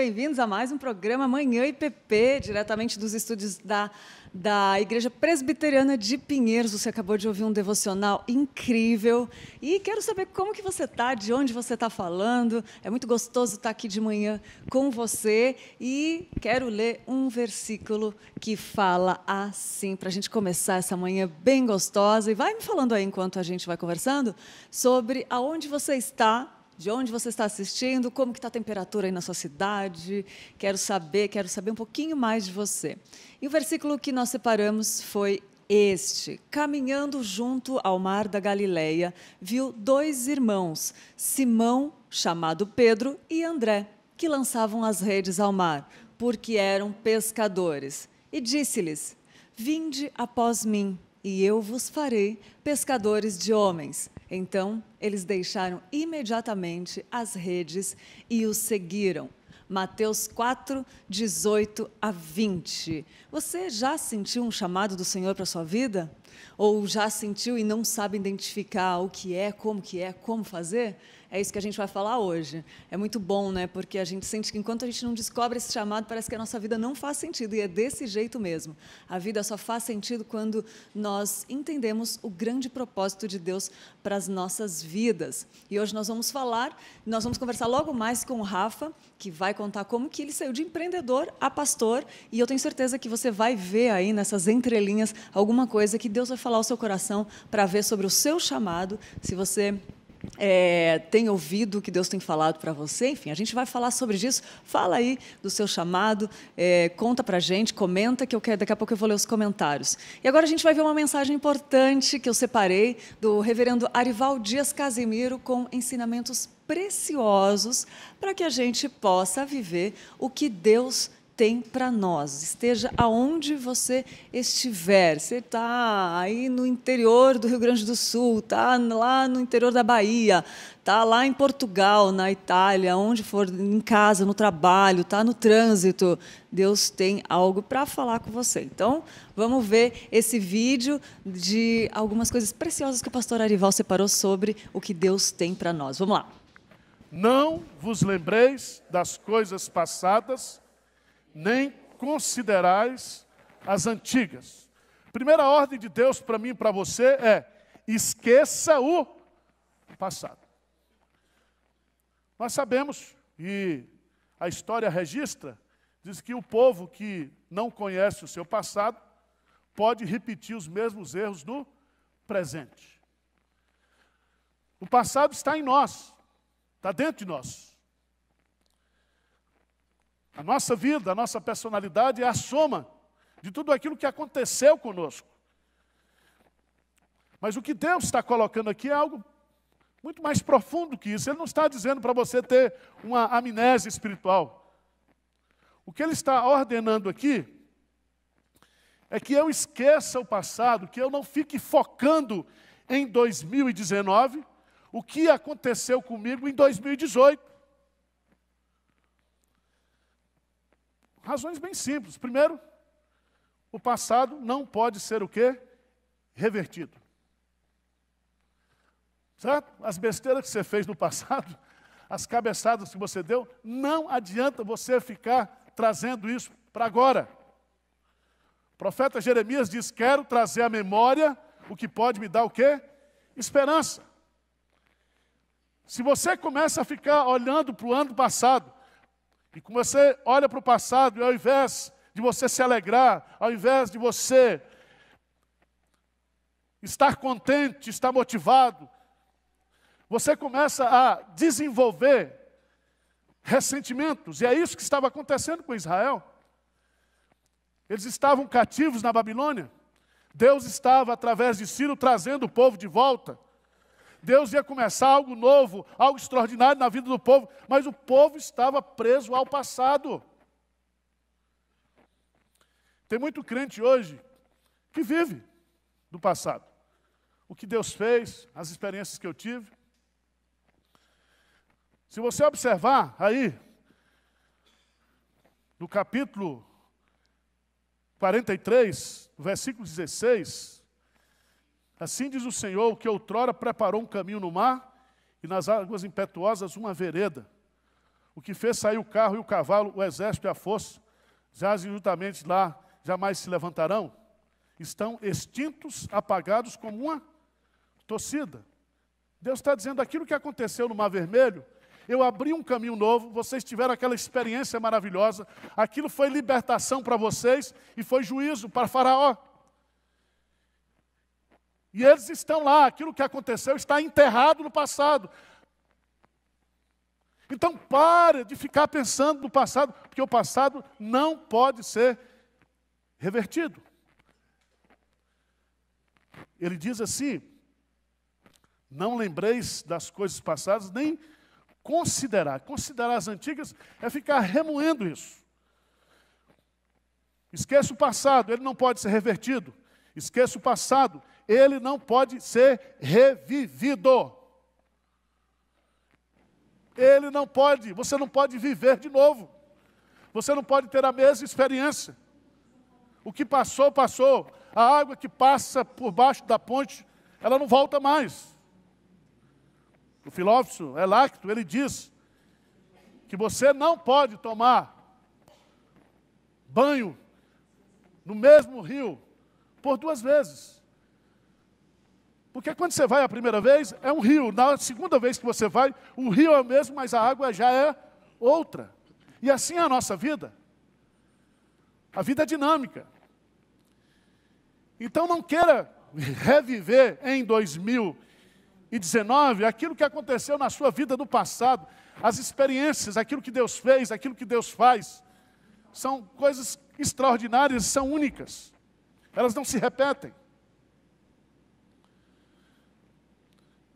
bem-vindos a mais um programa Manhã IPP, diretamente dos estúdios da Igreja Presbiteriana de Pinheiros. Você acabou de ouvir um devocional incrível e quero saber como que você está, de onde você está falando. É muito gostoso estar aqui de manhã com você e quero ler um versículo que fala assim, para a gente começar essa manhã bem gostosa. E vai me falando aí, enquanto a gente vai conversando, sobre aonde você está, de onde você está assistindo, como que está a temperatura aí na sua cidade. Quero saber um pouquinho mais de você. E o versículo que nós separamos foi este: caminhando junto ao mar da Galileia, viu dois irmãos, Simão, chamado Pedro, e André, que lançavam as redes ao mar, porque eram pescadores. E disse-lhes: vinde após mim, e eu vos farei pescadores de homens. Então, eles deixaram imediatamente as redes e os seguiram. Mateus 4, 18 a 20. Você já sentiu um chamado do Senhor para a sua vida? Ou já sentiu e não sabe identificar o que é, como fazer? É isso que a gente vai falar hoje. É muito bom, né? Porque a gente sente que enquanto a gente não descobre esse chamado, parece que a nossa vida não faz sentido. E é desse jeito mesmo. A vida só faz sentido quando nós entendemos o grande propósito de Deus para as nossas vidas. E hoje nós vamos conversar logo mais com o Rafa, que vai contar como que ele saiu de empreendedor a pastor. E eu tenho certeza que você vai ver aí nessas entrelinhas alguma coisa que Deus vai falar ao seu coração para ver sobre o seu chamado. Se você tem ouvido o que Deus tem falado para você, enfim, a gente vai falar sobre isso. Fala aí do seu chamado, conta para a gente, comenta, daqui a pouco eu vou ler os comentários. E agora a gente vai ver uma mensagem importante que eu separei do reverendo Arival Dias Casimiro, com ensinamentos preciosos para que a gente possa viver o que Deus tem para nós. Esteja aonde você estiver. Você está aí no interior do Rio Grande do Sul, está lá no interior da Bahia, está lá em Portugal, na Itália, onde for, em casa, no trabalho, está no trânsito. Deus tem algo para falar com você. Então, vamos ver esse vídeo de algumas coisas preciosas que o pastor Arival separou sobre o que Deus tem para nós. Vamos lá. Não vos lembreis das coisas passadas, nem considerais as antigas. Primeira ordem de Deus para mim e para você é: esqueça o passado. Nós sabemos, e a história registra, diz que o povo que não conhece o seu passado pode repetir os mesmos erros no presente. O passado está em nós, está dentro de nós. A nossa vida, a nossa personalidade é a soma de tudo aquilo que aconteceu conosco. Mas o que Deus está colocando aqui é algo muito mais profundo que isso. Ele não está dizendo para você ter uma amnésia espiritual. O que Ele está ordenando aqui é que eu esqueça o passado, que eu não fique focando em 2019, o que aconteceu comigo em 2018. Razões bem simples. Primeiro, o passado não pode ser o quê? Revertido. Certo? As besteiras que você fez no passado, as cabeçadas que você deu, não adianta você ficar trazendo isso para agora. O profeta Jeremias diz: quero trazer à memória o que pode me dar o quê? Esperança. Se você começa a ficar olhando para o ano passado, e como você olha para o passado, e ao invés de você se alegrar, ao invés de você estar contente, estar motivado, você começa a desenvolver ressentimentos. E é isso que estava acontecendo com Israel. Eles estavam cativos na Babilônia. Deus estava, através de Ciro, trazendo o povo de volta. Deus ia começar algo novo, algo extraordinário na vida do povo, mas o povo estava preso ao passado. Tem muito crente hoje que vive do passado. O que Deus fez, as experiências que eu tive. Se você observar aí, no capítulo 43, versículo 16... Assim diz o Senhor, que outrora preparou um caminho no mar e nas águas impetuosas uma vereda. O que fez sair o carro e o cavalo, o exército e a força, jazem juntamente lá, jamais se levantarão. Estão extintos, apagados como uma torcida. Deus está dizendo, aquilo que aconteceu no Mar Vermelho, eu abri um caminho novo, vocês tiveram aquela experiência maravilhosa, aquilo foi libertação para vocês e foi juízo para Faraó. E eles estão lá, aquilo que aconteceu está enterrado no passado. Então pare de ficar pensando no passado, porque o passado não pode ser revertido. Ele diz assim, não lembreis das coisas passadas, nem considerar. Considerar as antigas é ficar remoendo isso. Esqueça o passado, ele não pode ser revertido. Esqueça o passado, ele não pode ser revivido. Ele não pode, você não pode viver de novo. Você não pode ter a mesma experiência. O que passou, passou. A água que passa por baixo da ponte, ela não volta mais. O filósofo Heráclito, ele diz que você não pode tomar banho no mesmo rio por 2 vezes. Porque quando você vai a primeira vez, é um rio. Na segunda vez que você vai, o rio é o mesmo, mas a água já é outra. E assim é a nossa vida. A vida é dinâmica. Então não queira reviver em 2019 aquilo que aconteceu na sua vida no passado. As experiências, aquilo que Deus fez, aquilo que Deus faz. São coisas extraordinárias, são únicas. Elas não se repetem.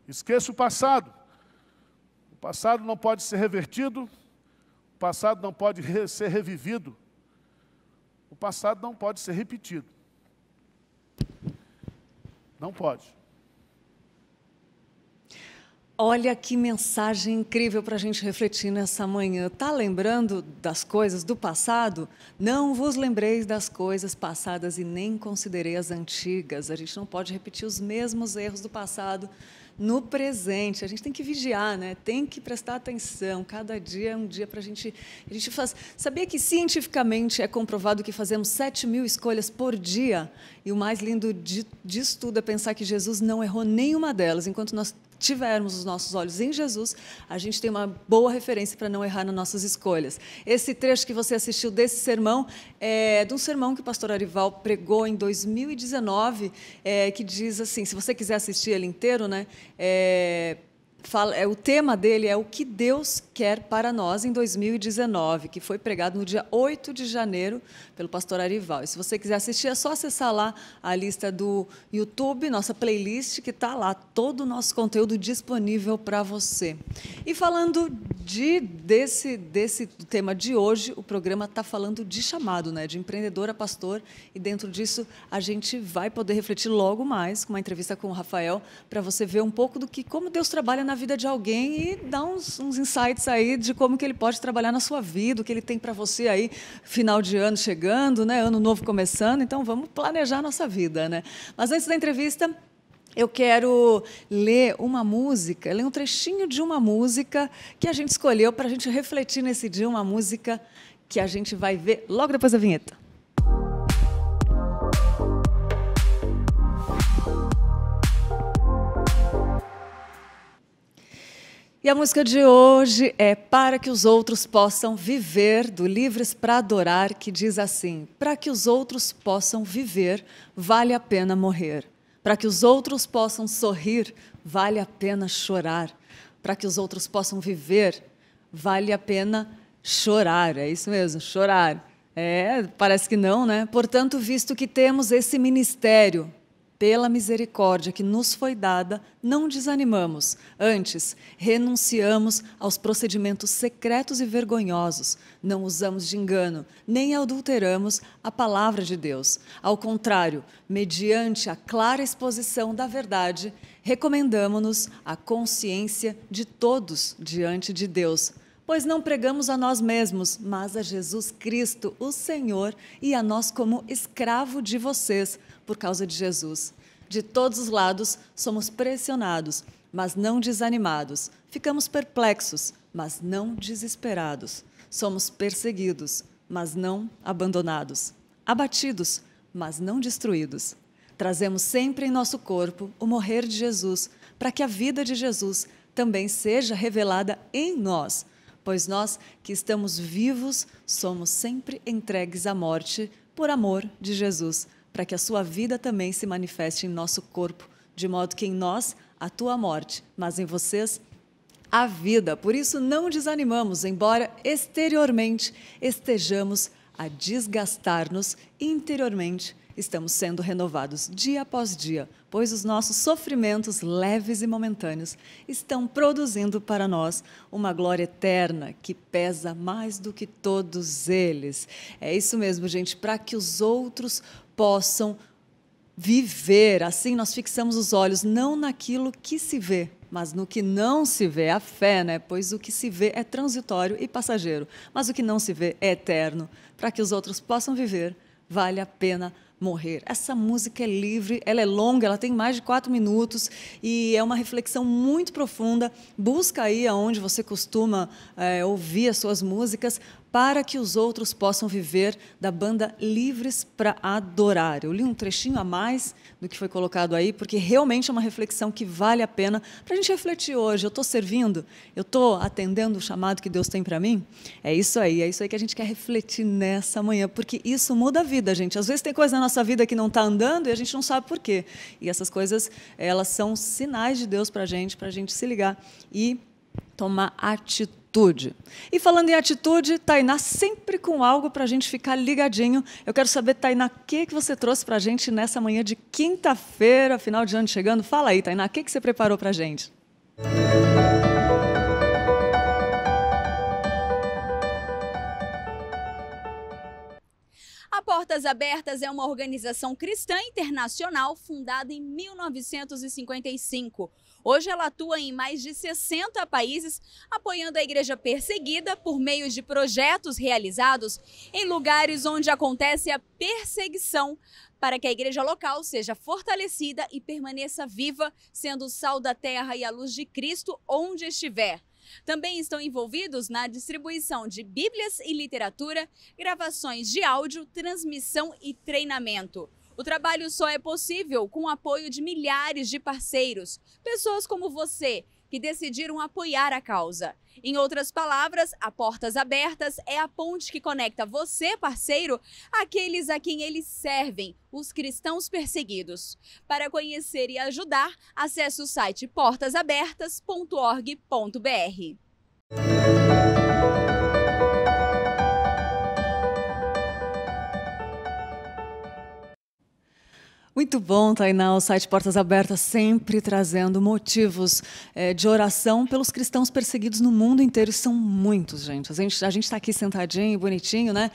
Esqueça o passado. O passado não pode ser revertido. O passado não pode ser revivido. O passado não pode ser repetido. Não pode. Olha que mensagem incrível para a gente refletir nessa manhã. Está lembrando das coisas do passado? Não vos lembreis das coisas passadas e nem considerei as antigas. A gente não pode repetir os mesmos erros do passado no presente. A gente tem que vigiar, né? Tem que prestar atenção. Cada dia é um dia para a gente faz. Sabia que cientificamente é comprovado que fazemos 7.000 escolhas por dia? E o mais lindo disso tudo é pensar que Jesus não errou nenhuma delas. Enquanto nós tivermos os nossos olhos em Jesus, a gente tem uma boa referência para não errar nas nossas escolhas. Esse trecho que você assistiu desse sermão é de um sermão que o pastor Arival pregou em 2019, que diz assim, se você quiser assistir ele inteiro, né, o tema dele é o que Deus quer para nós em 2019, que foi pregado no dia 8 de janeiro pelo pastor Arival. E se você quiser assistir, é só acessar lá a lista do YouTube, nossa playlist, que está lá, todo o nosso conteúdo disponível para você. E falando desse tema de hoje, o programa está falando de chamado, né, de empreendedor a pastor, e dentro disso a gente vai poder refletir logo mais, com uma entrevista com o Rafael, para você ver um pouco como Deus trabalha na vida de alguém e dar uns insights aí de como que ele pode trabalhar na sua vida, o que ele tem para você aí, final de ano chegando, né, ano novo começando, então vamos planejar a nossa vida, né? Mas antes da entrevista, eu quero ler um trechinho de uma música que a gente escolheu para a gente refletir nesse dia, uma música que a gente vai ver logo depois da vinheta. E a música de hoje é Para que os Outros Possam Viver, do Livres para Adorar, que diz assim: para que os outros possam viver, vale a pena morrer. Para que os outros possam sorrir, vale a pena chorar. Para que os outros possam viver, vale a pena chorar. É isso mesmo, chorar. Parece que não, né? Portanto, visto que temos esse ministério, pela misericórdia que nos foi dada, não desanimamos. Antes, renunciamos aos procedimentos secretos e vergonhosos. Não usamos de engano, nem adulteramos a palavra de Deus. Ao contrário, mediante a clara exposição da verdade, recomendamo-nos à consciência de todos diante de Deus. Pois não pregamos a nós mesmos, mas a Jesus Cristo, o Senhor, e a nós como escravo de vocês, por causa de Jesus. De todos os lados somos pressionados, mas não desanimados. Ficamos perplexos, mas não desesperados. Somos perseguidos, mas não abandonados. Abatidos, mas não destruídos. Trazemos sempre em nosso corpo o morrer de Jesus, para que a vida de Jesus também seja revelada em nós, pois nós que estamos vivos somos sempre entregues à morte por amor de Jesus, para que a sua vida também se manifeste em nosso corpo, de modo que em nós atua a morte, mas em vocês a vida. Por isso não desanimamos, embora exteriormente estejamos a desgastar-nos, interiormente estamos sendo renovados dia após dia, pois os nossos sofrimentos leves e momentâneos estão produzindo para nós uma glória eterna que pesa mais do que todos eles. É isso mesmo, gente, para que os outros possam viver. Assim nós fixamos os olhos não naquilo que se vê, mas no que não se vê, a fé, né? Pois o que se vê é transitório e passageiro, mas o que não se vê é eterno. Para que os outros possam viver, vale a pena morrer. Essa música é livre, ela é longa, ela tem mais de 4 minutos e é uma reflexão muito profunda. Busca aí aonde você costuma ouvir as suas músicas, para que os outros possam viver, da banda Livres para Adorar. Eu li um trechinho a mais do que foi colocado aí, porque realmente é uma reflexão que vale a pena para a gente refletir hoje. Eu estou servindo? Eu estou atendendo o chamado que Deus tem para mim? É isso aí que a gente quer refletir nessa manhã, porque isso muda a vida, gente. Às vezes tem coisa na nossa vida que não está andando e a gente não sabe por quê. E essas coisas, elas são sinais de Deus para a gente se ligar e tomar atitude. E falando em atitude, Tainá, sempre com algo para a gente ficar ligadinho. Eu quero saber, Tainá, o que você trouxe para a gente nessa manhã de quinta-feira, final de ano chegando? Fala aí, Tainá, o que você preparou para a gente? A Portas Abertas é uma organização cristã internacional fundada em 1955. Hoje ela atua em mais de 60 países, apoiando a igreja perseguida por meio de projetos realizados em lugares onde acontece a perseguição, para que a igreja local seja fortalecida e permaneça viva, sendo o sal da terra e a luz de Cristo onde estiver. Também estão envolvidos na distribuição de Bíblias e literatura, gravações de áudio, transmissão e treinamento. O trabalho só é possível com o apoio de milhares de parceiros, pessoas como você, que decidiram apoiar a causa. Em outras palavras, a Portas Abertas é a ponte que conecta você, parceiro, àqueles a quem eles servem, os cristãos perseguidos. Para conhecer e ajudar, acesse o site portasabertas.org.br. Muito bom, Tainá, o site Portas Abertas sempre trazendo motivos de oração pelos cristãos perseguidos no mundo inteiro. E são muitos, gente. A gente está aqui sentadinho, bonitinho, né?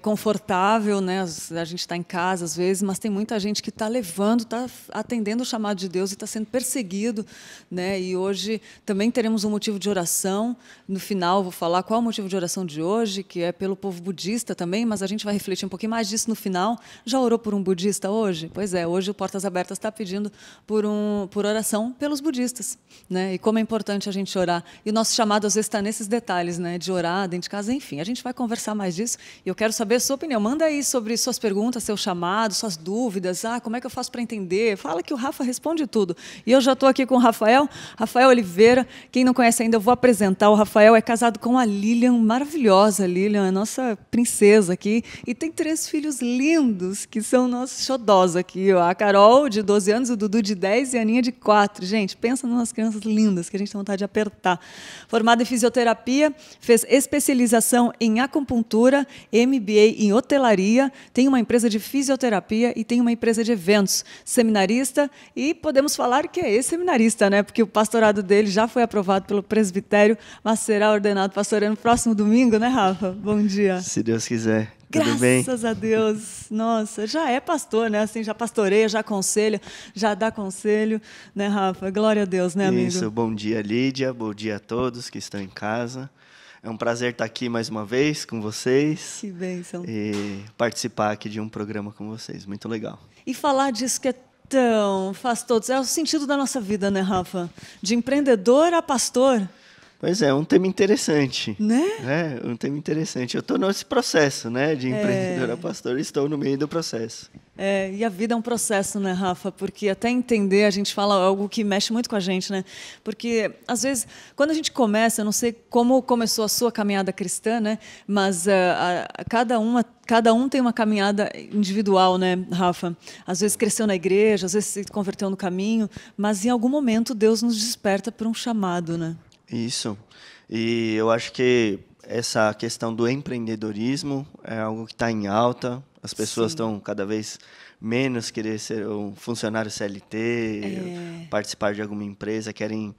Confortável, né? A gente está em casa às vezes, mas tem muita gente que está levando, está atendendo o chamado de Deus e está sendo perseguido, né? E hoje também teremos um motivo de oração. No final vou falar qual é o motivo de oração de hoje, que é pelo povo budista também, mas a gente vai refletir um pouquinho mais disso no final. Já orou por um budista hoje? Pois é, hoje o Portas Abertas está pedindo por oração pelos budistas, né? E como é importante a gente orar. E o nosso chamado, às vezes, está nesses detalhes, né? De orar dentro de casa, enfim. A gente vai conversar mais disso e eu quero saber a sua opinião. Manda aí sobre suas perguntas, seu chamado, suas dúvidas. Como é que eu faço para entender? Fala que o Rafa responde tudo. E eu já estou aqui com o Rafael Oliveira. Quem não conhece ainda, eu vou apresentar. O Rafael é casado com a Lilian, maravilhosa Lilian, a nossa princesa aqui. E tem 3 filhos lindos, que são nossos xodós aqui, ó. A Carol, de 12 anos, o Dudu, de 10 e a Aninha, de 4. Gente, pensa em umas crianças lindas que a gente tem vontade de apertar. Formada em fisioterapia, fez especialização em acupuntura, MBA em hotelaria, tem uma empresa de fisioterapia e tem uma empresa de eventos. Seminarista e podemos falar que é ex-seminarista, né? Porque o pastorado dele já foi aprovado pelo presbitério, mas será ordenado pastor no próximo domingo, né, Rafa? Bom dia. Se Deus quiser. Tudo bem? Graças a Deus. Nossa, já é pastor, né? Assim, já pastoreia, já aconselha, já dá conselho, né, Rafa? Glória a Deus, né, amigo? Isso, bom dia, Lídia. Bom dia a todos que estão em casa. É um prazer estar aqui mais uma vez com vocês. Que bênção. E participar aqui de um programa com vocês. Muito legal. E falar disso que é tão... faz todos. É o sentido da nossa vida, né, Rafa? De empreendedor a pastor. Pois é um tema interessante. Né? É um tema interessante. Eu estou nesse processo, né, de empreendedora pastor, estou no meio do processo. E a vida é um processo, né, Rafa? Porque até entender, a gente fala algo que mexe muito com a gente, né? Porque, às vezes, quando a gente começa, eu não sei como começou a sua caminhada cristã, né? Mas cada um tem uma caminhada individual, né, Rafa? Às vezes cresceu na igreja, às vezes se converteu no caminho, mas em algum momento Deus nos desperta para um chamado, né? Isso. E eu acho que essa questão do empreendedorismo é algo que está em alta. As pessoas estão cada vez menos querendo ser um funcionário CLT, participar de alguma empresa, querem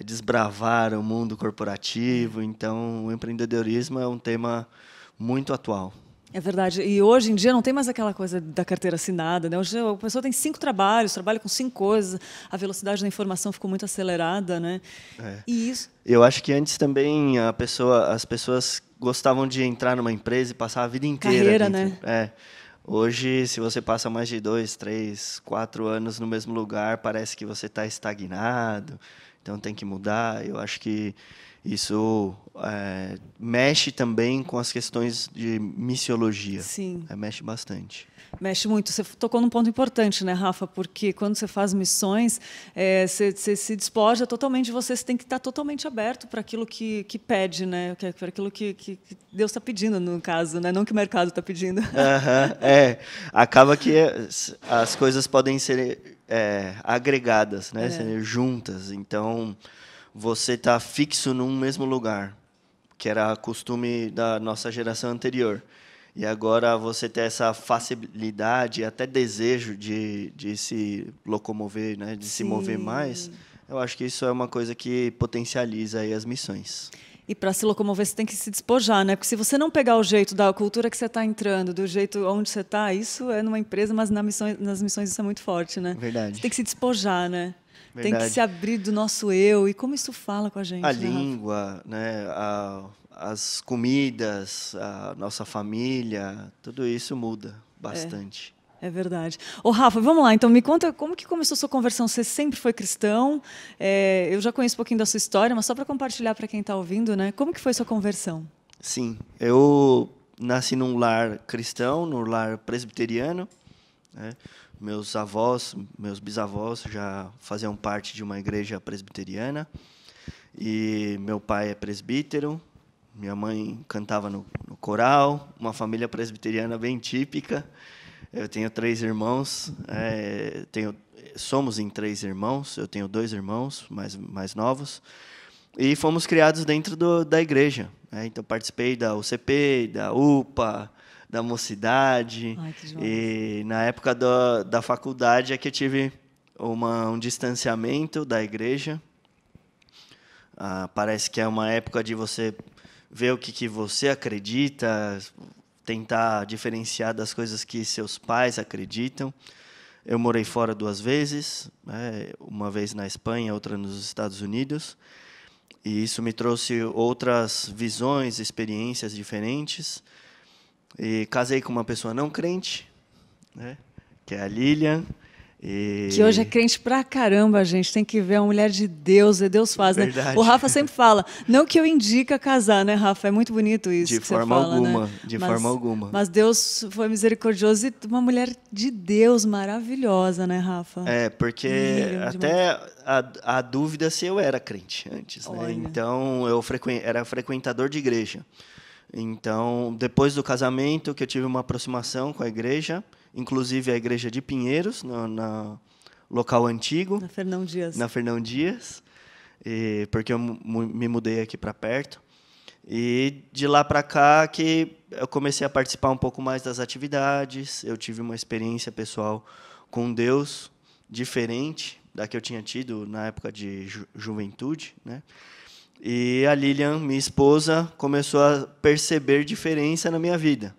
desbravar o mundo corporativo. Então, o empreendedorismo é um tema muito atual. É verdade. E hoje em dia não tem mais aquela coisa da carteira assinada, né? Hoje a pessoa tem 5 trabalhos, trabalha com 5 coisas, a velocidade da informação ficou muito acelerada, né? E isso... Eu acho que antes também as pessoas gostavam de entrar numa empresa e passar a vida inteira carreira, dentro. né? Hoje, se você passa mais de 2, 3, 4 anos no mesmo lugar, parece que você está estagnado, então tem que mudar. Eu acho que isso mexe também com as questões de missiologia. Sim. Mexe bastante. Mexe muito. Você tocou num ponto importante, né, Rafa? Porque quando você faz missões, você se despoja totalmente de você. Você tem que estar totalmente aberto para aquilo que pede, né? Para aquilo que Deus está pedindo, no caso, né? Não que o mercado está pedindo. Acaba que as coisas podem ser agregadas, né? Ser juntas. Então, você está fixo num mesmo lugar, que era costume da nossa geração anterior. E agora você ter essa facilidade, até desejo de se locomover, né? De se mover mais, eu acho que isso é uma coisa que potencializa aí as missões. E para se locomover, você tem que se despojar, né? Porque se você não pegar o jeito da cultura que você está entrando, do jeito onde você está, isso é numa empresa, mas nas missões isso é muito forte, né? Verdade. Você tem que se despojar, né? Verdade. Tem que se abrir do nosso eu. E como isso fala com a gente, A né, língua, né? As comidas, a nossa família, tudo isso muda bastante. É verdade. Ô, Rafa, vamos lá. Então, me conta como que começou a sua conversão. Você sempre foi cristão? Eu já conheço um pouquinho da sua história, mas só para compartilhar para quem está ouvindo, né? Como que foi sua conversão? Sim, eu nasci num lar cristão, num lar presbiteriano, né? Meus avós, meus bisavós já faziam parte de uma igreja presbiteriana. E meu pai é presbítero, minha mãe cantava no coral, uma família presbiteriana bem típica. Eu tenho 3 irmãos, somos em 3 irmãos, eu tenho 2 irmãos mais novos, e fomos criados dentro da igreja. Então, participei da UCP, da UPA, da mocidade. Ai, que E na época da faculdade é que eu tive um distanciamento da igreja. Parece que é uma época de você ver o que você acredita, tentar diferenciar das coisas que seus pais acreditam. Eu morei fora 2 vezes, uma vez na Espanha, outra nos Estados Unidos. E isso me trouxe outras visões, experiências diferentes. E casei com uma pessoa não crente, né, que é a Lilian. Que hoje é crente pra caramba, gente. Tem que ver, é uma mulher de Deus, Deus faz, né? O Rafa sempre fala, não que eu indique a casar, né, Rafa? É muito bonito isso de que forma você fala, alguma, né? De forma alguma. Mas Deus foi misericordioso e uma mulher de Deus maravilhosa, né, Rafa? Porque até a dúvida se eu era crente antes, né? Então, eu era frequentador de igreja. Então, depois do casamento, que eu tive uma aproximação com a igreja, inclusive a igreja de Pinheiros, no local antigo. Na Fernão Dias. Na Fernão Dias, porque eu me mudei aqui para perto. E de lá para cá que eu comecei a participar um pouco mais das atividades. Eu tive uma experiência pessoal com Deus diferente da que eu tinha tido na época de juventude, né? E a Lilian, minha esposa, começou a perceber diferença na minha vida.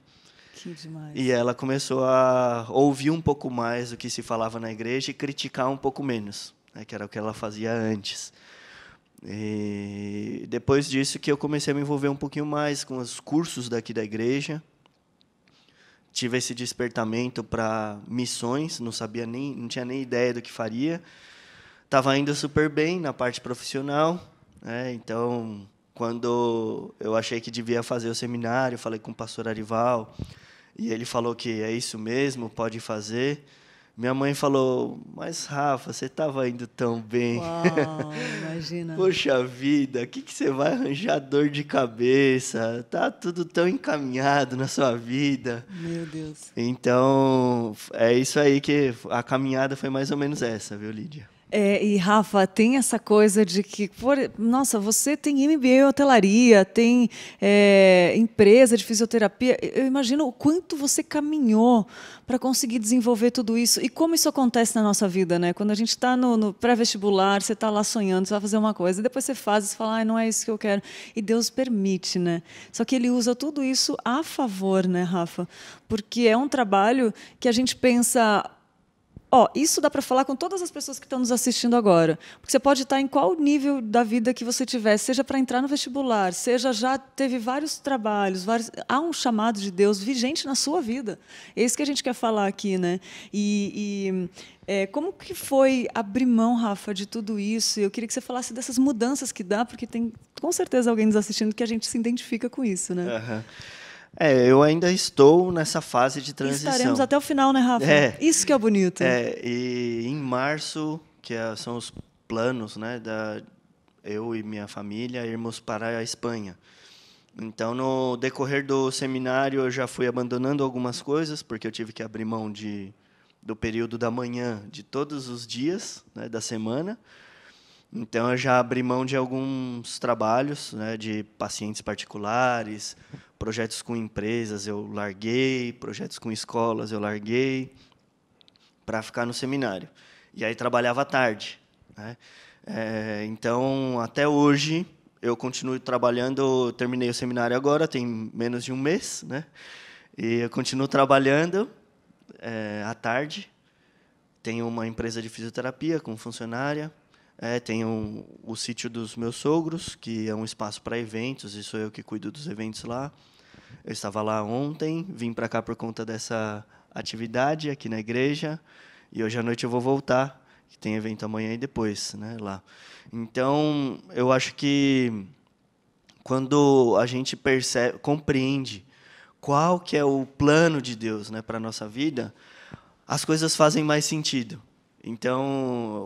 Que demais. E ela começou a ouvir um pouco mais do que se falava na igreja e criticar um pouco menos, né, que era o que ela fazia antes. E depois disso que eu comecei a me envolver um pouquinho mais com os cursos daqui da igreja. Tive esse despertamento para missões, não tinha nem ideia do que faria. Estava indo super bem na parte profissional. né? Então, quando eu achei que devia fazer o seminário, falei com o pastor Arival, e ele falou que é isso mesmo, pode fazer. Minha mãe falou, mas Rafa, você estava indo tão bem. Uau, imagina. Poxa vida, o que você vai arranjar dor de cabeça? Tá tudo tão encaminhado na sua vida. Meu Deus. Então, é isso aí que a caminhada foi mais ou menos essa, viu, Lídia? E, Rafa, tem essa coisa de que, nossa, você tem MBA em hotelaria, tem empresa de fisioterapia. Eu imagino o quanto você caminhou para conseguir desenvolver tudo isso. E como isso acontece na nossa vida, né? Quando a gente está no pré-vestibular, você está lá sonhando, você vai fazer uma coisa, e depois você faz e fala, não é isso que eu quero. E Deus permite, né? Só que Ele usa tudo isso a favor, né, Rafa? Porque é um trabalho que a gente pensa... isso dá para falar com todas as pessoas que estão nos assistindo agora. Porque você pode estar em qual nível da vida que você tiver, seja para entrar no vestibular, seja já teve vários trabalhos, há um chamado de Deus vigente na sua vida. É isso que a gente quer falar aqui, né? Como que foi abrir mão, Rafa, de tudo isso? Eu queria que você falasse dessas mudanças que dá, porque tem com certeza alguém nos assistindo que a gente se identifica com isso, né? Uhum. Eu ainda estou nessa fase de transição. Estaremos até o final, né, Rafa? Isso que é bonito. E em março, são os planos, né, eu e minha família irmos para a Espanha. Então, no decorrer do seminário, eu já fui abandonando algumas coisas, porque eu tive que abrir mão do período da manhã de todos os dias, né, da semana. Então, eu já abri mão de alguns trabalhos, né, de pacientes particulares, projetos com empresas eu larguei, projetos com escolas eu larguei, para ficar no seminário. E aí trabalhava à tarde, né? Então, até hoje, eu continuo trabalhando, terminei o seminário agora, tem menos de um mês, né? E eu continuo trabalhando à tarde. Tenho uma empresa de fisioterapia com funcionária. Tenho o sítio dos meus sogros, que é um espaço para eventos, e sou eu que cuido dos eventos lá. Eu estava lá ontem, vim para cá por conta dessa atividade aqui na igreja, e hoje à noite eu vou voltar, que tem evento amanhã e depois, né, lá. Então, eu acho que quando a gente compreende qual que é o plano de Deus, né, para a nossa vida, as coisas fazem mais sentido. Então,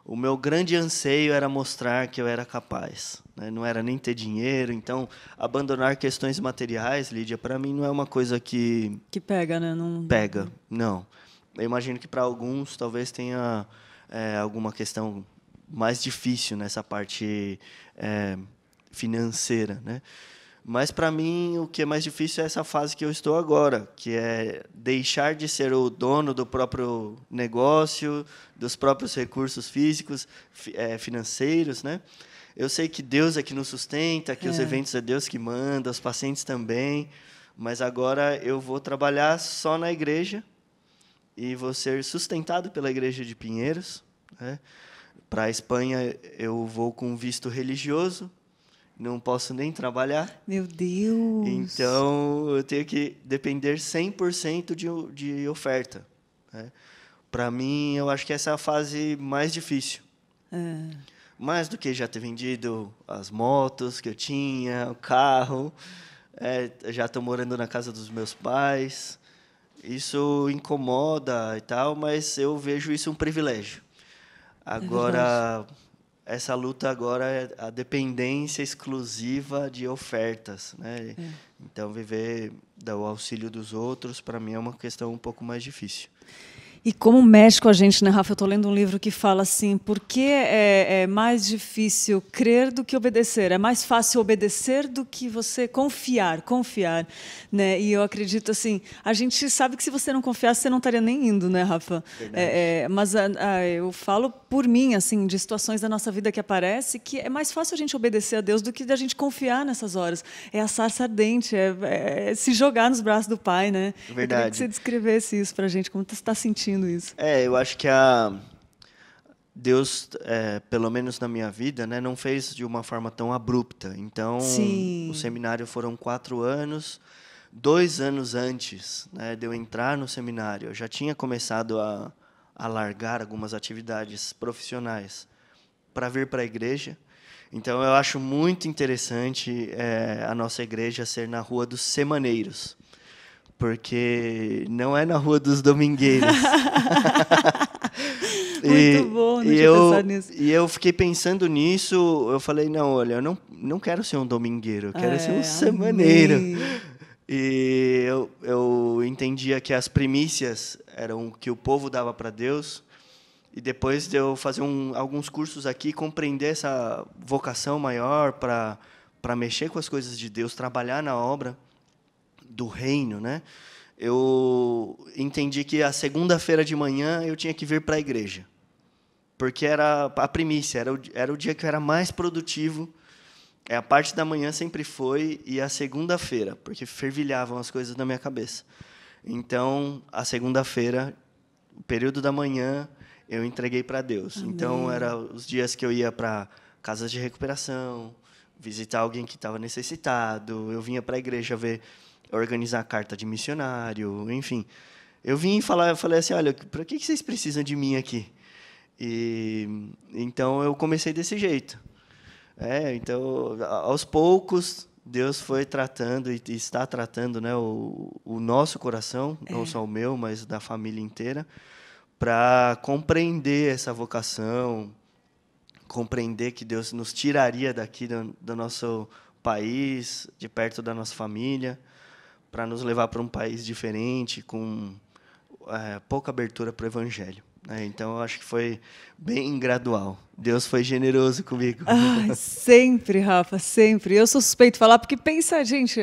o meu grande anseio era mostrar que eu era capaz, né? Não era nem ter dinheiro. Então, abandonar questões materiais, Lídia, para mim não é uma coisa que pega, né? Não pega, não. Eu imagino que para alguns talvez tenha alguma questão mais difícil nessa parte financeira, né? Mas, para mim, o que é mais difícil é essa fase que eu estou agora, que é deixar de ser o dono do próprio negócio, dos próprios recursos físicos, financeiros, né? Eu sei que Deus é que nos sustenta, que os eventos é Deus que manda, os pacientes também, mas agora eu vou trabalhar só na igreja e vou ser sustentado pela igreja de Pinheiros, né? Para a Espanha, eu vou com visto religioso, não posso nem trabalhar. Meu Deus! Então, eu tenho que depender 100% de oferta, né? Para mim, eu acho que essa é a fase mais difícil. Mais do que já ter vendido as motos que eu tinha, o carro. Já estou morando na casa dos meus pais. Isso incomoda e tal, mas eu vejo isso um privilégio. Agora... essa luta agora é a dependência exclusiva de ofertas, né? Então, viver do auxílio dos outros, para mim, é uma questão um pouco mais difícil. E como mexe com a gente, né, Rafa? Eu estou lendo um livro que fala assim, por que é mais difícil crer do que obedecer? É mais fácil obedecer do que você confiar, né? E eu acredito assim, a gente sabe que se você não confiasse, você não estaria nem indo, né, Rafa? Mas eu falo por mim, assim, de situações da nossa vida que aparece, que é mais fácil a gente obedecer a Deus do que a gente confiar nessas horas. É a sarça ardente, é se jogar nos braços do Pai, né? Verdade. Eu queria que você descrevesse isso para a gente, como você está sentindo isso. Eu acho que Deus, pelo menos na minha vida, né, não fez de uma forma tão abrupta. Então, Sim. O seminário foram 4 anos. 2 anos antes, né, de eu entrar no seminário, eu já tinha começado a largar algumas atividades profissionais para vir para a igreja. Então, eu acho muito interessante a nossa igreja ser na Rua dos Semaneiros, porque não é na Rua dos Domingueiros. Muito bom, não tinha pensado nisso. E eu fiquei pensando nisso, eu falei, não, olha, eu não quero ser um domingueiro, eu quero ser um semaneiro. E eu entendia que as primícias eram o que o povo dava para Deus, e depois de eu fazer alguns cursos aqui, compreender essa vocação maior para mexer com as coisas de Deus, trabalhar na obra do reino, né? Eu entendi que a segunda-feira de manhã eu tinha que vir para a igreja, porque era a primícia, era o dia que eu era mais produtivo. A parte da manhã sempre foi, e a segunda-feira, porque fervilhavam as coisas na minha cabeça. Então, a segunda-feira, o período da manhã, eu entreguei para Deus. Amém. Então, eram os dias que eu ia para casas de recuperação, visitar alguém que estava necessitado, eu vinha para a igreja organizar a carta de missionário, enfim. Eu vim eu falei assim, olha, para que vocês precisam de mim aqui? E então, eu comecei desse jeito. Então, aos poucos, Deus foi tratando e está tratando, né, o nosso coração, não só o meu, mas da família inteira, para compreender essa vocação, compreender que Deus nos tiraria daqui do nosso país, de perto da nossa família, para nos levar para um país diferente, com pouca abertura para o Evangelho. Então, eu acho que foi bem gradual. Deus foi generoso comigo. Sempre, Rafa, sempre. Eu sou suspeito de falar, porque pensa, gente,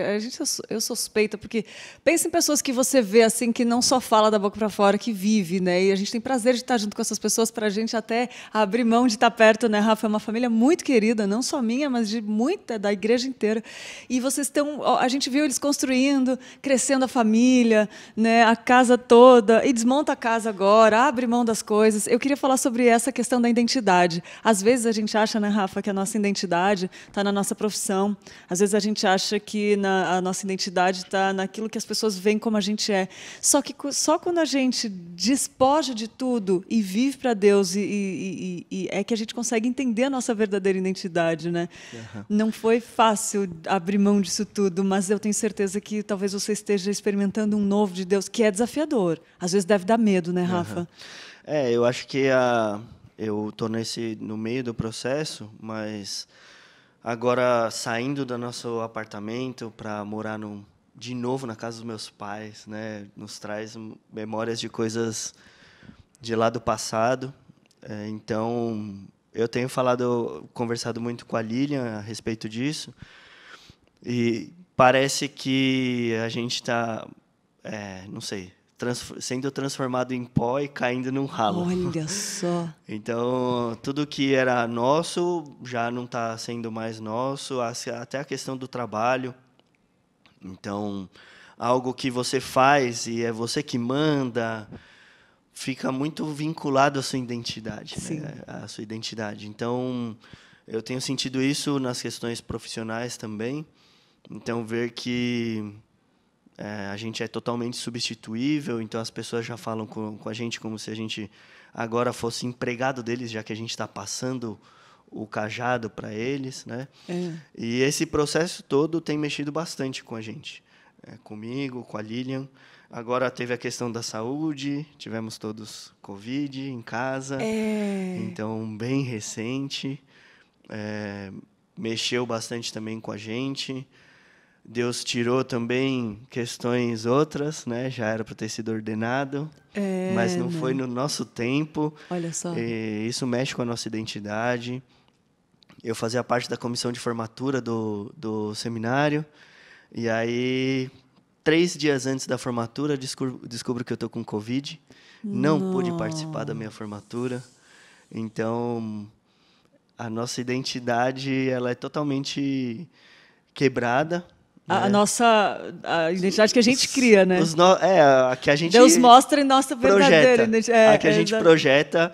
eu sou suspeita, porque pensa em pessoas que você vê assim, que não só fala da boca para fora, que vive, né? E a gente tem prazer de estar junto com essas pessoas, para a gente até abrir mão de estar perto, né, Rafa? É uma família muito querida, não só minha, mas de muita, da igreja inteira. E vocês estão, a gente viu eles construindo, crescendo a família, né, a casa toda, e desmonta a casa agora, abre mão das coisas. Eu queria falar sobre essa questão da identidade. Às vezes a gente acha, né, Rafa, que a nossa identidade está na nossa profissão. Às vezes a gente acha que a nossa identidade está naquilo que as pessoas veem como a gente é. Só que só quando a gente despoja de tudo e vive para Deus e é que a gente consegue entender a nossa verdadeira identidade, né? Uhum. Não foi fácil abrir mão disso tudo, mas eu tenho certeza que talvez você esteja experimentando um novo de Deus, que é desafiador. Às vezes deve dar medo, né, Rafa? Uhum. Eu acho que eu estou no meio do processo, mas agora saindo do nosso apartamento para morar de novo na casa dos meus pais, né, nos traz memórias de coisas de lá do passado. Então, eu tenho conversado muito com a Lilian a respeito disso, e parece que a gente está, não sei, sendo transformado em pó e caindo num ralo. Olha só. Então, tudo que era nosso já não está sendo mais nosso, até a questão do trabalho. Então, algo que você faz e é você que manda, fica muito vinculado à sua identidade. Sim. Né? À sua identidade. Então, eu tenho sentido isso nas questões profissionais também. Então, ver que a gente é totalmente substituível, então as pessoas já falam com a gente como se a gente agora fosse empregado deles, já que a gente está passando o cajado para eles, né? E esse processo todo tem mexido bastante com a gente, comigo, com a Lilian. Agora teve a questão da saúde, tivemos todos Covid em casa, então bem recente, mexeu bastante também com a gente. Deus tirou também questões outras, né? Já era para ter sido ordenado, mas não foi no nosso tempo. Olha só. E isso mexe com a nossa identidade. Eu fazia parte da comissão de formatura do seminário, e aí, 3 dias antes da formatura, descubro que eu estou com Covid. Não pude participar da minha formatura. Então, a nossa identidade ela é totalmente quebrada. A nossa a identidade que a gente cria, né? A que a gente Deus mostra em nossa verdadeira identidade. A que a gente projeta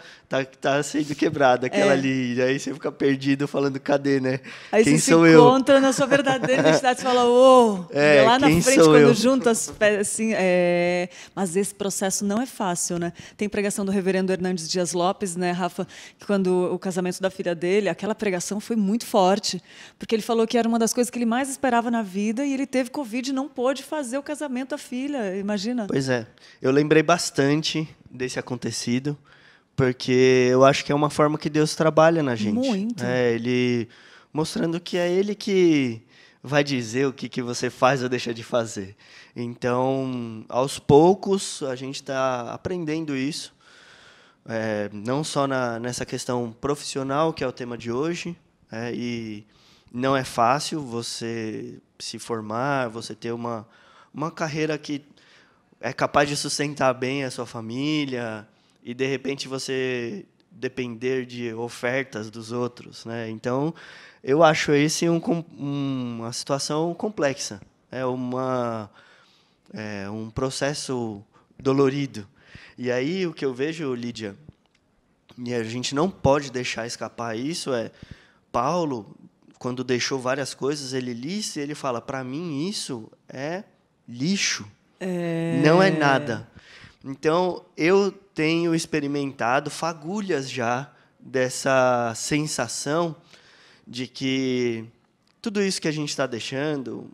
tá sendo quebrada, aquela ali. E aí você fica perdido falando, cadê, né? Aí quem você sou se eu? encontra na sua verdadeira identidade, você fala, lá na frente, quando junta as assim, mas esse processo não é fácil, né? Tem pregação do reverendo Hernandes Dias Lopes, né, Rafa, que quando o casamento da filha dele, aquela pregação foi muito forte, porque ele falou que era uma das coisas que ele mais esperava na vida e ele teve Covid e não pôde fazer o casamento da filha, imagina? Pois é, eu lembrei bastante desse acontecido, porque eu acho que é uma forma que Deus trabalha na gente. Muito. Ele mostrando que é Ele que vai dizer o que você faz ou deixa de fazer. Então, aos poucos, a gente está aprendendo isso, não só nessa questão profissional, que é o tema de hoje, e não é fácil você se formar, você ter uma carreira que é capaz de sustentar bem a sua família e, de repente, você depender de ofertas dos outros, né? Então, eu acho esse uma situação complexa. É um processo dolorido. E aí, o que eu vejo, Lídia, e a gente não pode deixar escapar isso, Paulo, quando deixou várias coisas, ele lista e ele fala, para mim isso é lixo, não é nada. Então, eu tenho experimentado fagulhas já dessa sensação de que tudo isso que a gente está deixando...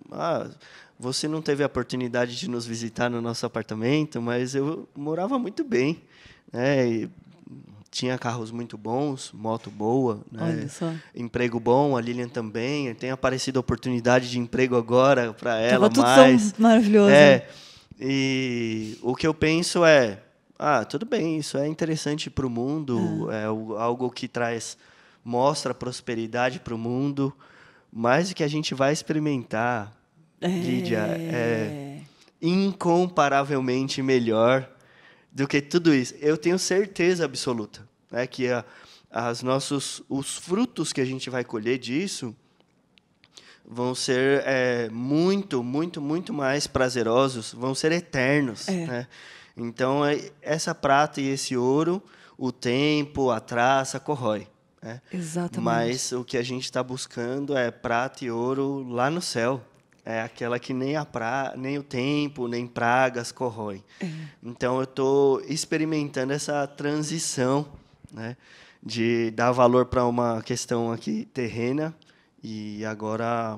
você não teve a oportunidade de nos visitar no nosso apartamento, mas eu morava muito bem, né? E tinha carros muito bons, moto boa, né? Olha só. Emprego bom, a Lilian também. Tem aparecido a oportunidade de emprego agora para ela. Tava tudo tão maravilhoso. E o que eu penso tudo bem, isso é interessante para o mundo, é algo que mostra prosperidade para o mundo, mas o que a gente vai experimentar, Lídia, é incomparavelmente melhor do que tudo isso. Eu tenho certeza absoluta, que os frutos que a gente vai colher disso vão ser muito, muito, muito mais prazerosos, vão ser eternos. Né? Então, essa prata e esse ouro, o tempo, a traça, corrói. Né? Exatamente. Mas o que a gente está buscando é prata e ouro lá no céu. É aquela que nem o tempo, nem pragas corrói. Então, eu estou experimentando essa transição, né, de dar valor para uma questão aqui terrena e agora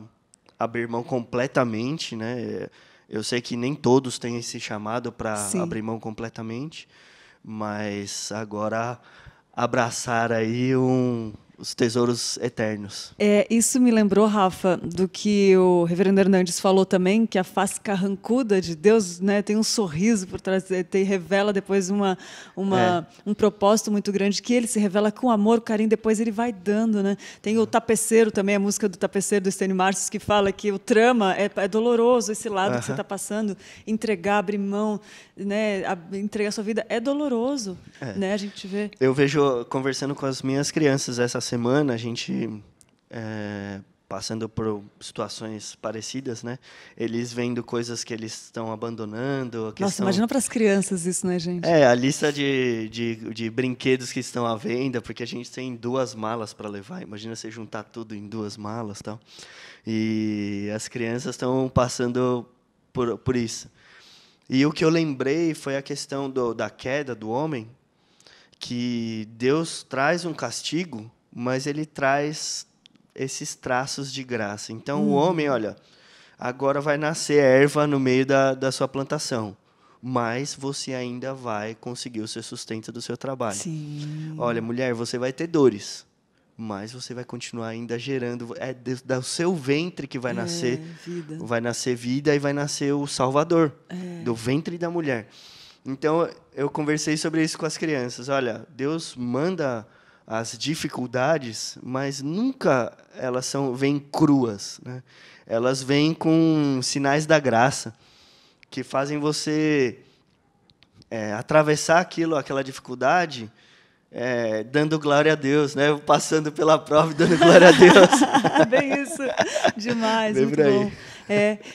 abrir mão completamente. Né? Eu sei que nem todos têm esse chamado para abrir mão completamente, mas agora abraçar aí os tesouros eternos. Isso me lembrou, Rafa, do que o reverendo Hernandes falou também, que a face carrancuda de Deus, né, tem um sorriso por trás, revela depois um propósito muito grande, que ele se revela com amor, carinho, depois ele vai dando. Né? Tem o Tapeceiro também, a música do Tapeceiro, do Estênio Marcius, que fala que o trama é doloroso, esse lado que você está passando, entregar, abrir mão, né, entregar sua vida, é doloroso. Né, a gente vê. Eu vejo, conversando com as minhas crianças essa semana, a gente passando por situações parecidas, né? Eles vendo coisas que eles estão abandonando. Nossa, imagina para as crianças isso, né, gente? A lista de brinquedos que estão à venda, porque a gente tem 2 malas para levar. Imagina você juntar tudo em 2 malas, tal. E as crianças estão passando por isso. E o que eu lembrei foi a questão da queda do homem, que Deus traz um castigo, mas ele traz esses traços de graça. Então, o homem, olha, agora vai nascer erva no meio da sua plantação, mas você ainda vai conseguir o seu sustento do seu trabalho. Sim. Olha, mulher, você vai ter dores, mas você vai continuar ainda gerando. Do seu ventre que vai nascer vida. Vai nascer vida e vai nascer o Salvador, do ventre da mulher. Então, eu conversei sobre isso com as crianças. Olha, Deus manda as dificuldades, mas nunca elas vêm cruas. Né? Elas vêm com sinais da graça, que fazem você atravessar aquela dificuldade dando glória a Deus, né? Passando pela prova e dando glória a Deus. Bem isso. Demais, bem muito bom.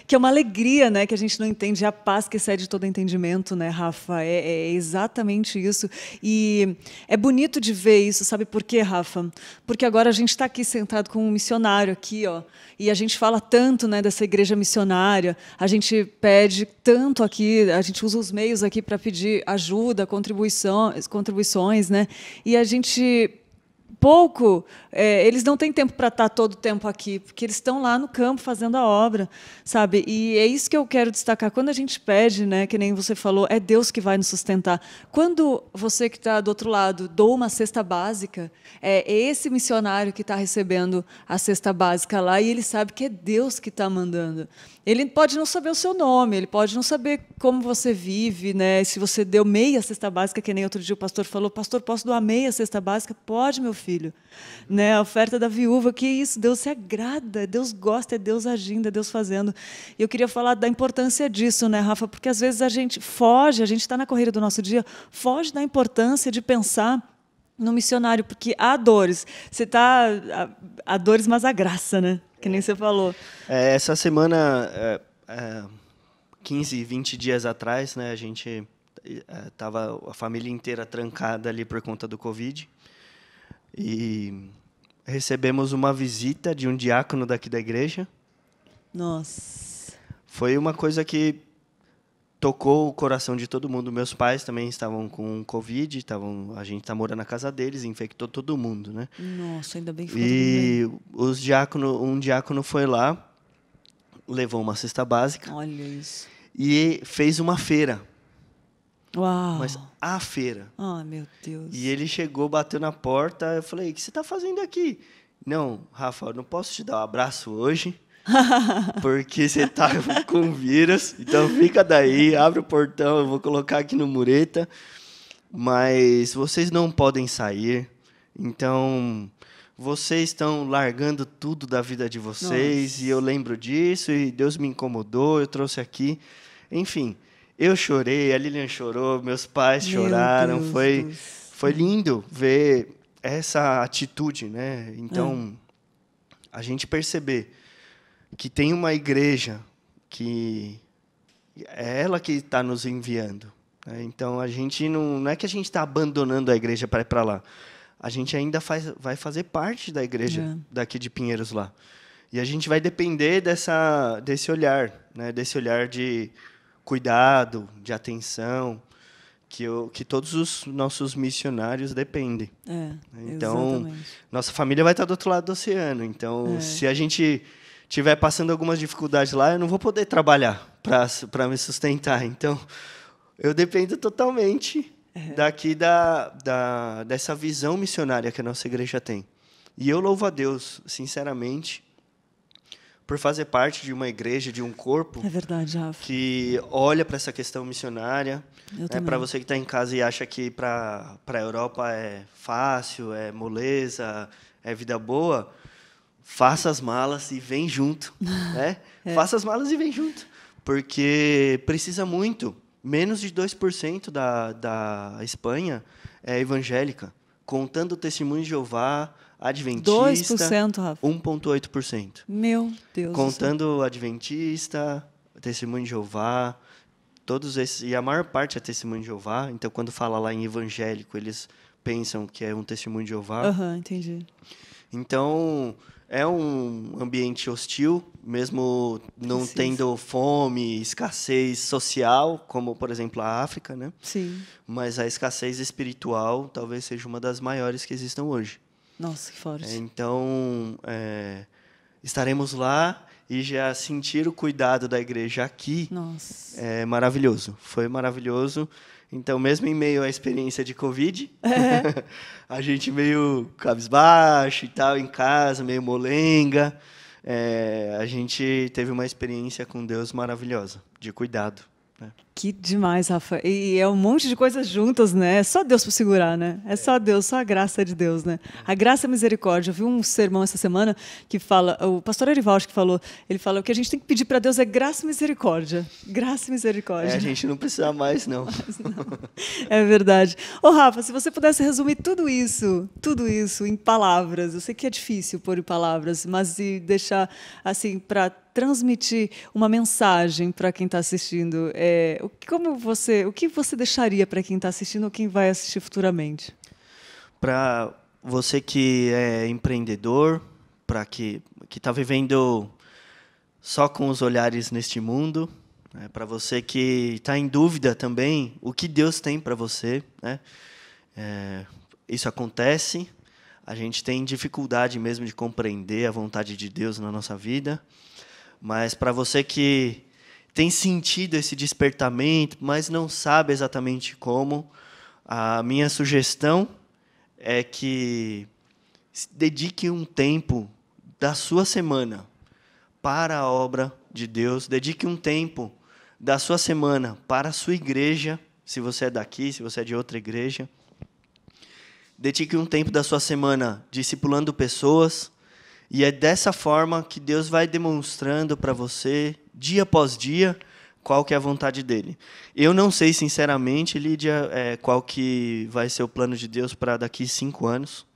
Que é uma alegria, né, que a gente não entende, a paz que excede todo entendimento, né, Rafa? É exatamente isso. E é bonito de ver isso, sabe por quê, Rafa? Porque agora a gente está aqui sentado com um missionário aqui, ó, e a gente fala tanto, né, dessa igreja missionária, a gente pede tanto aqui, a gente usa os meios aqui para pedir ajuda, contribuições, né? E a gente eles não têm tempo para estar todo o tempo aqui, porque eles estão lá no campo fazendo a obra, sabe? E é isso que eu quero destacar. Quando a gente pede, né, que nem você falou, é Deus que vai nos sustentar. Quando você que está do outro lado doa uma cesta básica, é esse missionário que está recebendo a cesta básica lá e ele sabe que é Deus que está mandando. Ele pode não saber o seu nome, ele pode não saber como você vive, né? Se você deu meia cesta básica, que nem outro dia o pastor falou, pastor, posso doar meia cesta básica? Pode, meu filho. Né? A oferta da viúva, que isso, Deus se agrada, Deus gosta, é Deus agindo, é Deus fazendo. E eu queria falar da importância disso, né, Rafa? Porque às vezes a gente está na correria do nosso dia, foge da importância de pensar no missionário, porque há dores. Há dores, mas há graça, né? Que nem você falou. Essa semana, 15, 20 dias atrás, né, a gente estava a família inteira trancada ali por conta do Covid. E recebemos uma visita de um diácono daqui da igreja. Nossa. Foi uma coisa que tocou o coração de todo mundo. Meus pais também estavam com Covid, a gente está morando na casa deles, infectou todo mundo, né? Nossa, ainda bem que ficou tudo bem. Um diácono foi lá, levou uma cesta básica. Olha isso. E fez uma feira. Uau. Mas a feira. Ah, meu Deus. E ele chegou, bateu na porta, eu falei, o que você está fazendo aqui? Não, Rafa, eu não posso te dar um abraço hoje, porque você está com vírus, então fica daí, abre o portão, eu vou colocar aqui no mureta, mas vocês não podem sair, então vocês estão largando tudo da vida de vocês. Nossa. E eu lembro disso, e Deus me incomodou, eu trouxe aqui, enfim, eu chorei, a Lilian chorou, meus pais choraram, foi lindo ver essa atitude, né? Então, a gente perceber que tem uma igreja que é ela que está nos enviando. Né? Então, a gente não é que a gente está abandonando a igreja para ir para lá. A gente ainda vai fazer parte da igreja daqui de Pinheiros lá. E a gente vai depender desse olhar, né? Desse olhar de cuidado, de atenção, que todos os nossos missionários dependem. Então, exatamente. Nossa família vai estar do outro lado do oceano. Então, se a gente estiver passando algumas dificuldades lá, eu não vou poder trabalhar para me sustentar. Então, eu dependo totalmente daqui dessa visão missionária que a nossa igreja tem. E eu louvo a Deus, sinceramente, por fazer parte de uma igreja, de um corpo, é verdade, Rafa, que olha para essa questão missionária. Para você que está em casa e acha que para a Europa é fácil, é moleza, é vida boa, faça as malas e vem junto. Né? Faça as malas e vem junto, porque precisa muito. Menos de 2% da Espanha é evangélica, contando o Testemunho de Jeová, Adventista, 2%, Rafa. 1,8%. Meu Deus. Contando Adventista, Testemunho de Jeová, todos esses, e a maior parte é Testemunho de Jeová. Então, quando fala lá em evangélico, eles pensam que é um Testemunho de Jeová. Entendi. Então, é um ambiente hostil, mesmo não tendo fome, escassez social, como, por exemplo, a África, né? Sim. Mas a escassez espiritual talvez seja uma das maiores que existam hoje. Nossa, que forte. Então, estaremos lá e já sentir o cuidado da igreja aqui. Nossa. É maravilhoso. Foi maravilhoso. Então, mesmo em meio à experiência de Covid, a gente meio cabisbaixo e tal, em casa, meio molenga, a gente teve uma experiência com Deus maravilhosa, de cuidado. Né? Que demais, Rafa. E é um monte de coisas juntas, né? É só Deus para segurar, né? É só Deus, só a graça de Deus, né? A graça e a misericórdia. Eu vi um sermão essa semana que fala, o pastor Erivaldo que falou, ele fala, o que a gente tem que pedir para Deus é graça e misericórdia. Graça e misericórdia. A gente não precisa mais, não. É verdade. Ô, Rafa, se você pudesse resumir tudo isso em palavras, eu sei que é difícil pôr em palavras, mas e deixar, assim, para transmitir uma mensagem para quem está assistindo, o que você deixaria para quem está assistindo ou quem vai assistir futuramente? Para você que é empreendedor, para que está vivendo só com os olhares neste mundo, né? Para você que está em dúvida também, o que Deus tem para você, né? Isso acontece, a gente tem dificuldade mesmo de compreender a vontade de Deus na nossa vida, mas para você que tem sentido esse despertamento, mas não sabe exatamente como, a minha sugestão é que dedique um tempo da sua semana para a obra de Deus, dedique um tempo da sua semana para a sua igreja, se você é daqui, se você é de outra igreja. Dedique um tempo da sua semana discipulando pessoas, e é dessa forma que Deus vai demonstrando para você, dia após dia, qual que é a vontade dele. Eu não sei, sinceramente, Lídia, qual que vai ser o plano de Deus para daqui 5 anos.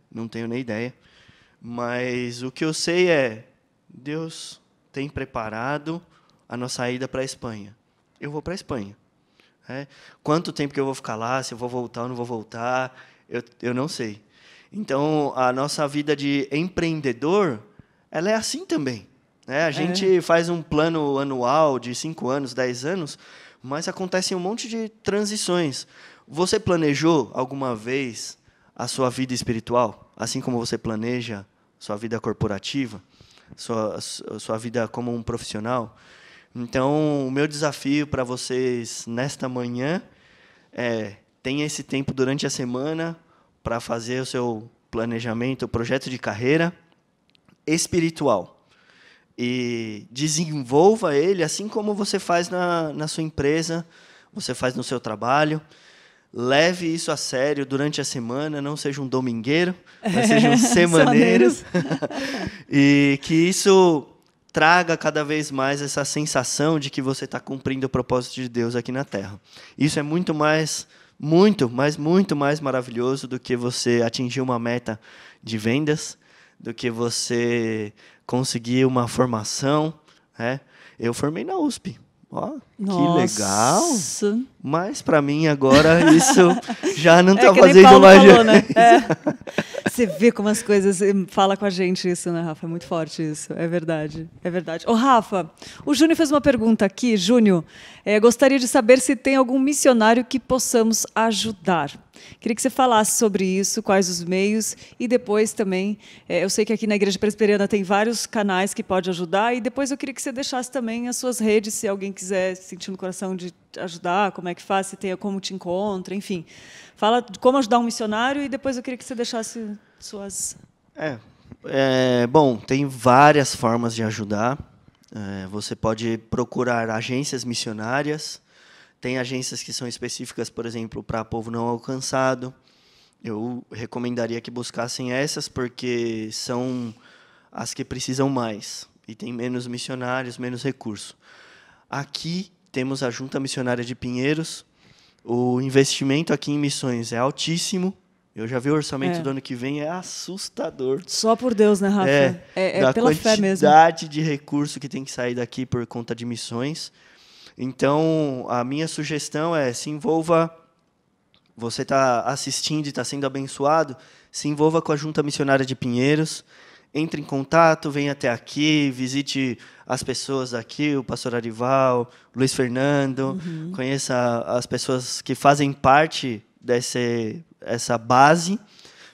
Não tenho nem ideia. Mas o que eu sei é, Deus tem preparado a nossa ida para a Espanha. Eu vou para a Espanha. Quanto tempo que eu vou ficar lá, se eu vou voltar ou não vou voltar, eu não sei. Então, a nossa vida de empreendedor, ela é assim também. A gente faz um plano anual de 5 anos, 10 anos, mas acontecem um monte de transições. Você planejou alguma vez a sua vida espiritual, assim como você planeja sua vida corporativa, sua vida como um profissional? Então, o meu desafio para vocês nesta manhã tenha esse tempo durante a semana para fazer o seu planejamento, o projeto de carreira espiritual. E desenvolva ele assim como você faz na sua empresa, você faz no seu trabalho. Leve isso a sério durante a semana, não seja um domingueiro, mas seja um semaneiro. E que isso traga cada vez mais essa sensação de que você está cumprindo o propósito de Deus aqui na Terra. Isso é muito mais maravilhoso do que você atingir uma meta de vendas, do que você conseguir uma formação. Eu formei na USP. Que legal! Mas para mim agora isso já não está fazendo mais. Falou, né? Você vê como as coisas fala com a gente isso, né, Rafa? É muito forte isso. É verdade. É verdade. Ô, Rafa, o Júnior fez uma pergunta aqui. Júnior, gostaria de saber se tem algum missionário que possamos ajudar. Queria que você falasse sobre isso, quais os meios, e depois também, eu sei que aqui na Igreja Presbiteriana tem vários canais que pode ajudar, e depois eu queria que você deixasse também as suas redes, se alguém quiser sentir no coração de ajudar, como é que faz, se tem como te encontra, enfim. Fala de como ajudar um missionário, e depois eu queria que você deixasse suas... Bom, tem várias formas de ajudar. Você pode procurar agências missionárias. Tem agências que são específicas, por exemplo, para povo não alcançado. Eu recomendaria que buscassem essas, porque são as que precisam mais. E tem menos missionários, menos recursos. Aqui temos a Junta Missionária de Pinheiros. O investimento aqui em missões é altíssimo. Eu já vi o orçamento do ano que vem, é assustador. Só por Deus, né, Rafa? É pela fé mesmo. A quantidade de recurso que tem que sair daqui por conta de missões. Então, a minha sugestão é, se envolva, você está assistindo e está sendo abençoado, se envolva com a Junta Missionária de Pinheiros, entre em contato, venha até aqui, visite as pessoas aqui, o pastor Arival, Luiz Fernando, conheça as pessoas que fazem parte dessa base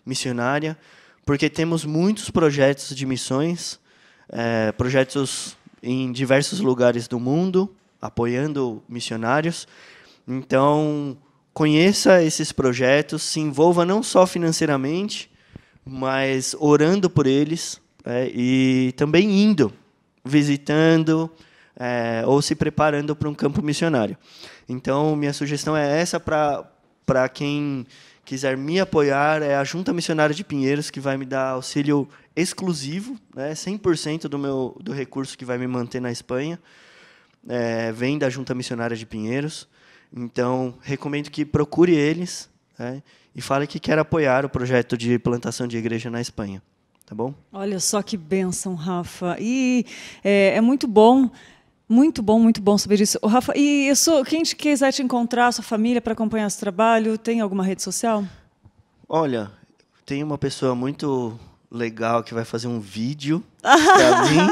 missionária, porque temos muitos projetos de missões, projetos em diversos lugares do mundo, apoiando missionários. Então, conheça esses projetos, se envolva não só financeiramente, mas orando por eles, e também indo, visitando, ou se preparando para um campo missionário. Então, minha sugestão é essa para quem quiser me apoiar, é a Junta Missionária de Pinheiros, que vai me dar auxílio exclusivo, 100% do recurso que vai me manter na Espanha. Vem da Junta Missionária de Pinheiros. Então, recomendo que procure eles, e fale que quer apoiar o projeto de plantação de igreja na Espanha. tá bom? Olha só que bênção, Rafa. E é muito bom. Muito bom saber disso. Ô, Rafa, e quem quiser te encontrar, sua família, para acompanhar esse trabalho, tem alguma rede social? Olha, tem uma pessoa muito legal que vai fazer um vídeo para mim,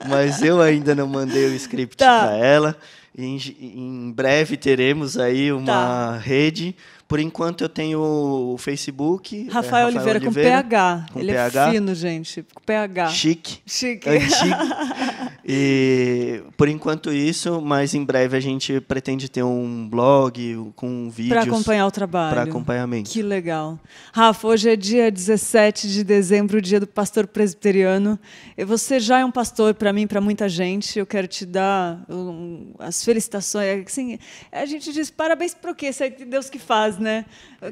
mas eu ainda não mandei o script para ela. Em breve teremos aí uma rede. Por enquanto eu tenho o Facebook. Rafael Oliveira com PH. Ele PH. É fino, gente. Com PH. Chique. Chique. E por enquanto isso, mas em breve a gente pretende ter um blog com vídeos. Para acompanhar o trabalho. Para acompanhamento. Que legal. Rafa, hoje é dia 17 de dezembro, dia do pastor presbiteriano. Você já é um pastor para mim, para muita gente. Eu quero te dar as felicitações. Assim, a gente diz parabéns para o quê? Isso é Deus que faz, né?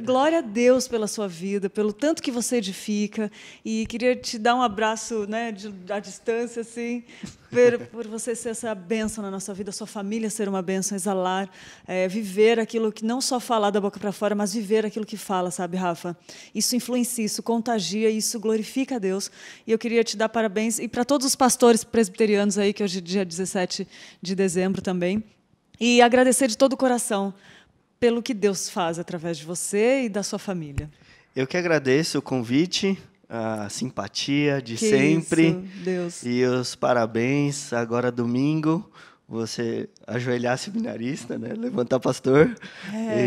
Glória a Deus pela sua vida, pelo tanto que você edifica. E queria te dar um abraço, né, à distância, assim, por você ser essa bênção na nossa vida, sua família ser uma bênção, exalar, viver aquilo que não só falar da boca para fora, mas viver aquilo que fala, sabe, Rafa? Isso influencia, isso contagia, isso glorifica a Deus. E eu queria te dar parabéns, e para todos os pastores presbiterianos aí, que hoje é dia 17 de dezembro também, e agradecer de todo o coração pelo que Deus faz através de você e da sua família. Eu que agradeço o convite, a simpatia de sempre. Isso, Deus. E os parabéns. Agora domingo, você ajoelhar seminarista, né? Levantar pastor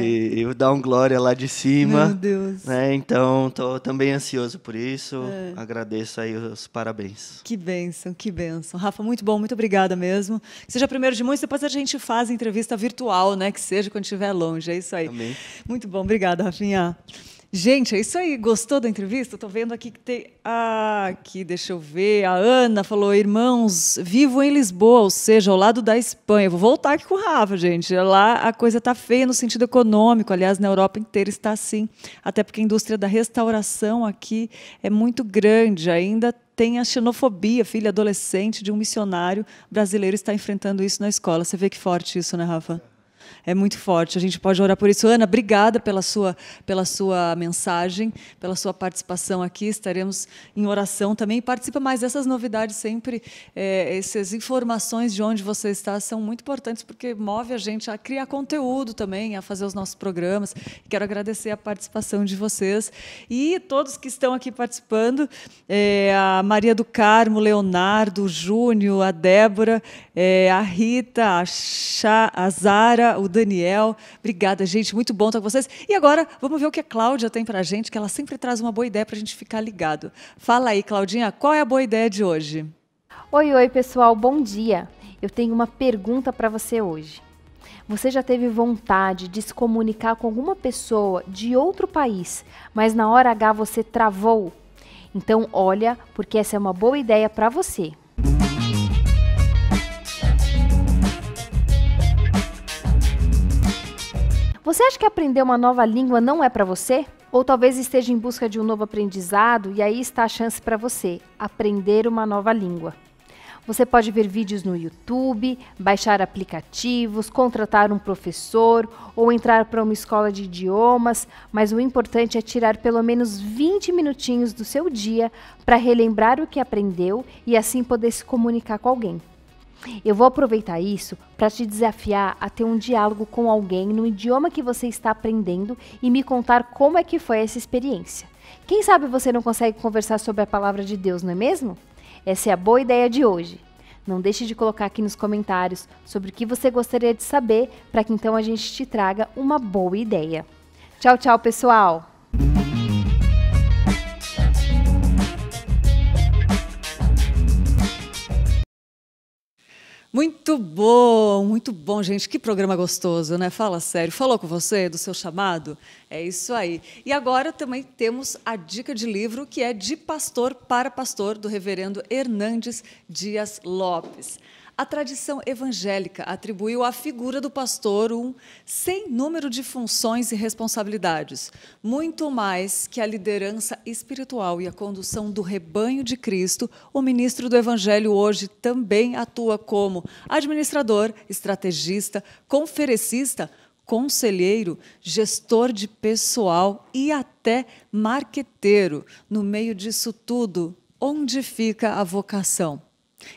e dar um glória lá de cima. Meu Deus. Né? Então, estou também ansioso por isso. Agradeço aí os parabéns. Que bênção, que bênção. Rafa, muito bom, muito obrigada mesmo. Que seja primeiro de muitos, depois a gente faz a entrevista virtual, né? Que seja quando estiver longe, é isso aí. Amém. Muito bom, obrigada, Rafinha. Gente, é isso aí. Gostou da entrevista? Estou vendo aqui que tem... aqui, deixa eu ver. A Ana falou, irmãos, vivo em Lisboa, ou seja, ao lado da Espanha. Vou voltar aqui com o Rafa, gente. Lá a coisa está feia no sentido econômico. Aliás, na Europa inteira está assim. Até porque a indústria da restauração aqui é muito grande. Ainda tem a xenofobia, filha adolescente de um missionário brasileiro está enfrentando isso na escola. Você vê que forte isso, né, Rafa? É muito forte, a gente pode orar por isso. Ana, obrigada pela sua mensagem, pela sua participação aqui. Estaremos em oração também. Participa mais dessas novidades sempre. Essas informações de onde você está são muito importantes, porque move a gente a criar conteúdo também, a fazer os nossos programas. Quero agradecer a participação de vocês. E todos que estão aqui participando, a Maria do Carmo, o Leonardo, o Júnior, a Débora, a Rita, a Zara, o Daniel. Obrigada, gente. Muito bom estar com vocês. E agora, vamos ver o que a Cláudia tem para a gente, que ela sempre traz uma boa ideia para a gente ficar ligado. Fala aí, Claudinha, qual é a boa ideia de hoje? Oi, pessoal. Bom dia. Eu tenho uma pergunta para você hoje. Você já teve vontade de se comunicar com alguma pessoa de outro país, mas na hora H você travou? Então, olha, porque essa é uma boa ideia para você. Você acha que aprender uma nova língua não é para você? Ou talvez esteja em busca de um novo aprendizado e aí está a chance para você, aprender uma nova língua. Você pode ver vídeos no YouTube, baixar aplicativos, contratar um professor ou entrar para uma escola de idiomas, mas o importante é tirar pelo menos 20 minutinhos do seu dia para relembrar o que aprendeu e assim poder se comunicar com alguém. Eu vou aproveitar isso para te desafiar a ter um diálogo com alguém no idioma que você está aprendendo e me contar como é que foi essa experiência. Quem sabe você não consegue conversar sobre a palavra de Deus, não é mesmo? Essa é a boa ideia de hoje. Não deixe de colocar aqui nos comentários sobre o que você gostaria de saber para que então a gente te traga uma boa ideia. Tchau, tchau, pessoal! Muito bom, gente. Que programa gostoso, né? Fala sério. Falou com você do seu chamado? É isso aí. E agora também temos a dica de livro, que é De Pastor para Pastor, do reverendo Hernandes Dias Lopes. A tradição evangélica atribuiu à figura do pastor um sem número de funções e responsabilidades, muito mais que a liderança espiritual e a condução do rebanho de Cristo. O ministro do Evangelho hoje também atua como administrador, estrategista, conferencista, conselheiro, gestor de pessoal e até marqueteiro. No meio disso tudo, onde fica a vocação?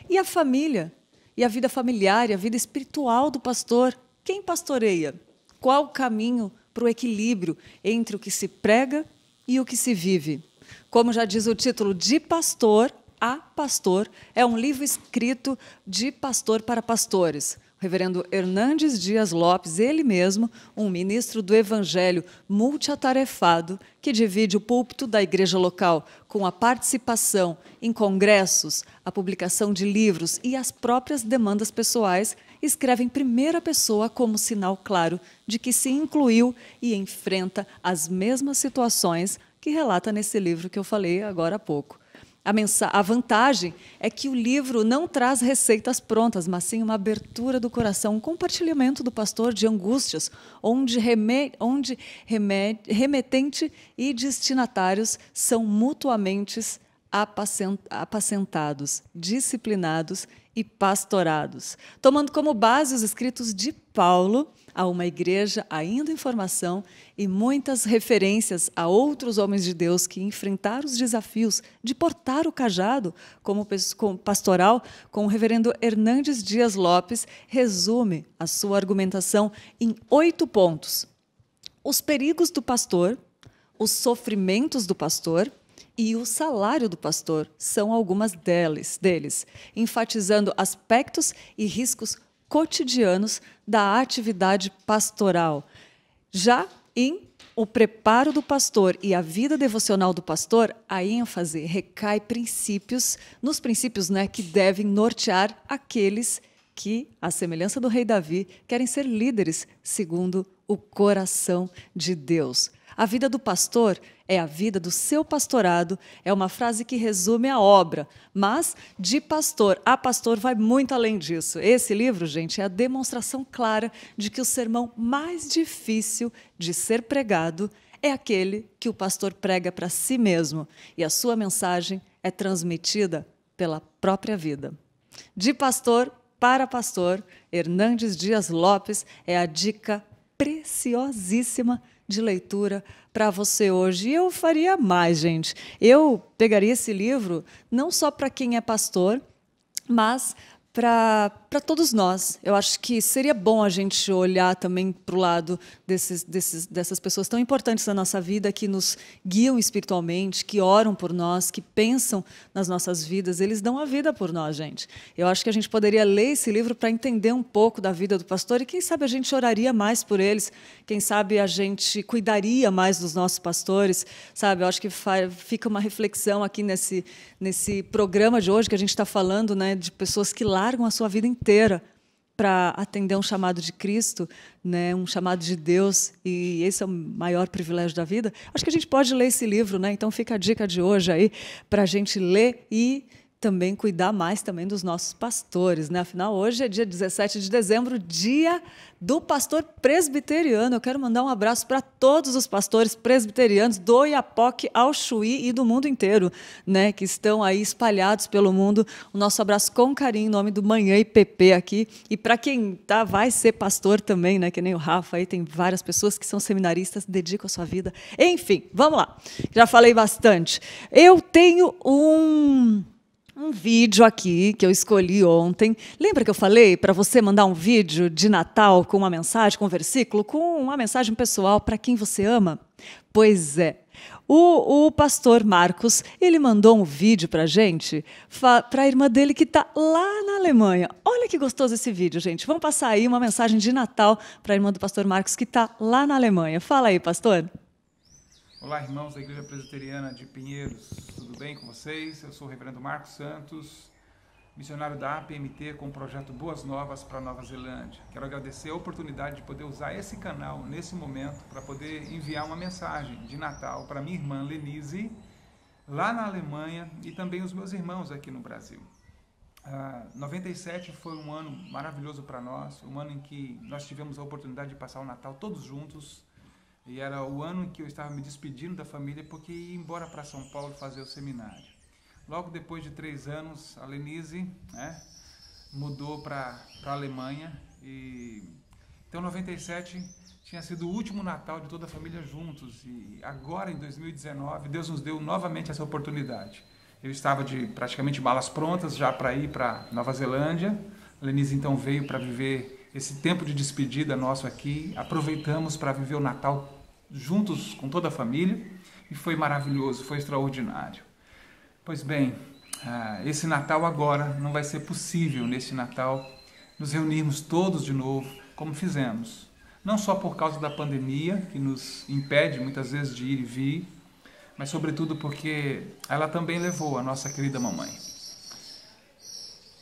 E a família? E a vida familiar, e a vida espiritual do pastor? Quem pastoreia? Qual o caminho para o equilíbrio entre o que se prega e o que se vive? Como já diz o título, De Pastor a Pastor, é um livro escrito de pastor para pastores. O reverendo Hernandes Dias Lopes, ele mesmo, um ministro do Evangelho multiatarefado, que divide o púlpito da igreja local com a participação em congressos, a publicação de livros e as próprias demandas pessoais, escreve em primeira pessoa como sinal claro de que se incluiu e enfrenta as mesmas situações que relata nesse livro que eu falei agora há pouco. A vantagem é que o livro não traz receitas prontas, mas sim uma abertura do coração, um compartilhamento do pastor de angústias, onde remetente e destinatários são mutuamente apacentados, disciplinados e pastorados. Tomando como base os escritos de Paulo a uma igreja ainda em formação e muitas referências a outros homens de Deus que enfrentaram os desafios de portar o cajado como pastoral, com o reverendo Hernandes Dias Lopes, resume a sua argumentação em 8 pontos. Os perigos do pastor, os sofrimentos do pastor e o salário do pastor são algumas deles, enfatizando aspectos e riscos cotidianos da atividade pastoral. Já em o preparo do pastor e a vida devocional do pastor, a ênfase recai nos princípios, que devem nortear aqueles que, à semelhança do rei Davi, querem ser líderes segundo o coração de Deus. A vida do pastor é a vida do seu pastorado, é uma frase que resume a obra, mas de pastor a pastor vai muito além disso. Esse livro, gente, é a demonstração clara de que o sermão mais difícil de ser pregado é aquele que o pastor prega para si mesmo, e a sua mensagem é transmitida pela própria vida. De pastor para pastor, Hernandes Dias Lopes é a dica preciosíssima de leitura para você hoje. E eu faria mais, gente. Eu pegaria esse livro não só para quem é pastor, mas para todos nós. Eu acho que seria bom a gente olhar também para o lado dessas pessoas tão importantes na nossa vida, que nos guiam espiritualmente, que oram por nós, que pensam nas nossas vidas. Eles dão a vida por nós, gente. Eu acho que a gente poderia ler esse livro para entender um pouco da vida do pastor e quem sabe a gente oraria mais por eles, quem sabe a gente cuidaria mais dos nossos pastores, sabe? Eu acho que fica uma reflexão aqui nesse programa de hoje que a gente está falando, de pessoas que largam a sua vida inteira para atender um chamado de Cristo, um chamado de Deus, e esse é o maior privilégio da vida. Acho que a gente pode ler esse livro, então fica a dica de hoje aí para a gente ler e também cuidar mais também dos nossos pastores, Afinal, hoje é dia 17 de dezembro, dia do pastor presbiteriano. Eu quero mandar um abraço para todos os pastores presbiterianos do Oiapoque ao Chuí e do mundo inteiro, que estão aí espalhados pelo mundo. O nosso abraço com carinho em nome do Manhã IPP aqui. E para quem vai ser pastor também, que nem o Rafa, aí tem várias pessoas que são seminaristas, dedicam a sua vida. Enfim, vamos lá. Já falei bastante. Eu tenho um vídeo aqui que eu escolhi ontem. Lembra que eu falei para você mandar um vídeo de Natal com uma mensagem, com um versículo, com uma mensagem pessoal para quem você ama? Pois é. O pastor Marcos, ele mandou um vídeo para a gente, para a irmã dele que está lá na Alemanha. Olha que gostoso esse vídeo, gente. Vamos passar aí uma mensagem de Natal para a irmã do pastor Marcos que está lá na Alemanha. Fala aí, pastor. Olá, irmãos da Igreja Presbiteriana de Pinheiros, tudo bem com vocês? Eu sou o reverendo Marcos Santos, missionário da APMT com o projeto Boas Novas para Nova Zelândia. Quero agradecer a oportunidade de poder usar esse canal nesse momento para poder enviar uma mensagem de Natal para minha irmã Lenise, lá na Alemanha, e também os meus irmãos aqui no Brasil. 97 foi um ano maravilhoso para nós, um ano em que nós tivemos a oportunidade de passar o Natal todos juntos. E era o ano em que eu estava me despedindo da família porque ia embora para São Paulo fazer o seminário. Logo depois de 3 anos, a Lenise mudou para a Alemanha. Então, em 97, tinha sido o último Natal de toda a família juntos. E agora, em 2019, Deus nos deu novamente essa oportunidade. Eu estava praticamente malas prontas já para ir para Nova Zelândia. A Lenise então veio para viver esse tempo de despedida nosso aqui. Aproveitamos para viver o Natal juntos com toda a família e foi maravilhoso, foi extraordinário. Pois bem, esse Natal agora não vai ser possível, nesse Natal, nos reunirmos todos de novo, como fizemos. Não só por causa da pandemia, que nos impede muitas vezes de ir e vir, mas sobretudo porque ela também levou a nossa querida mamãe.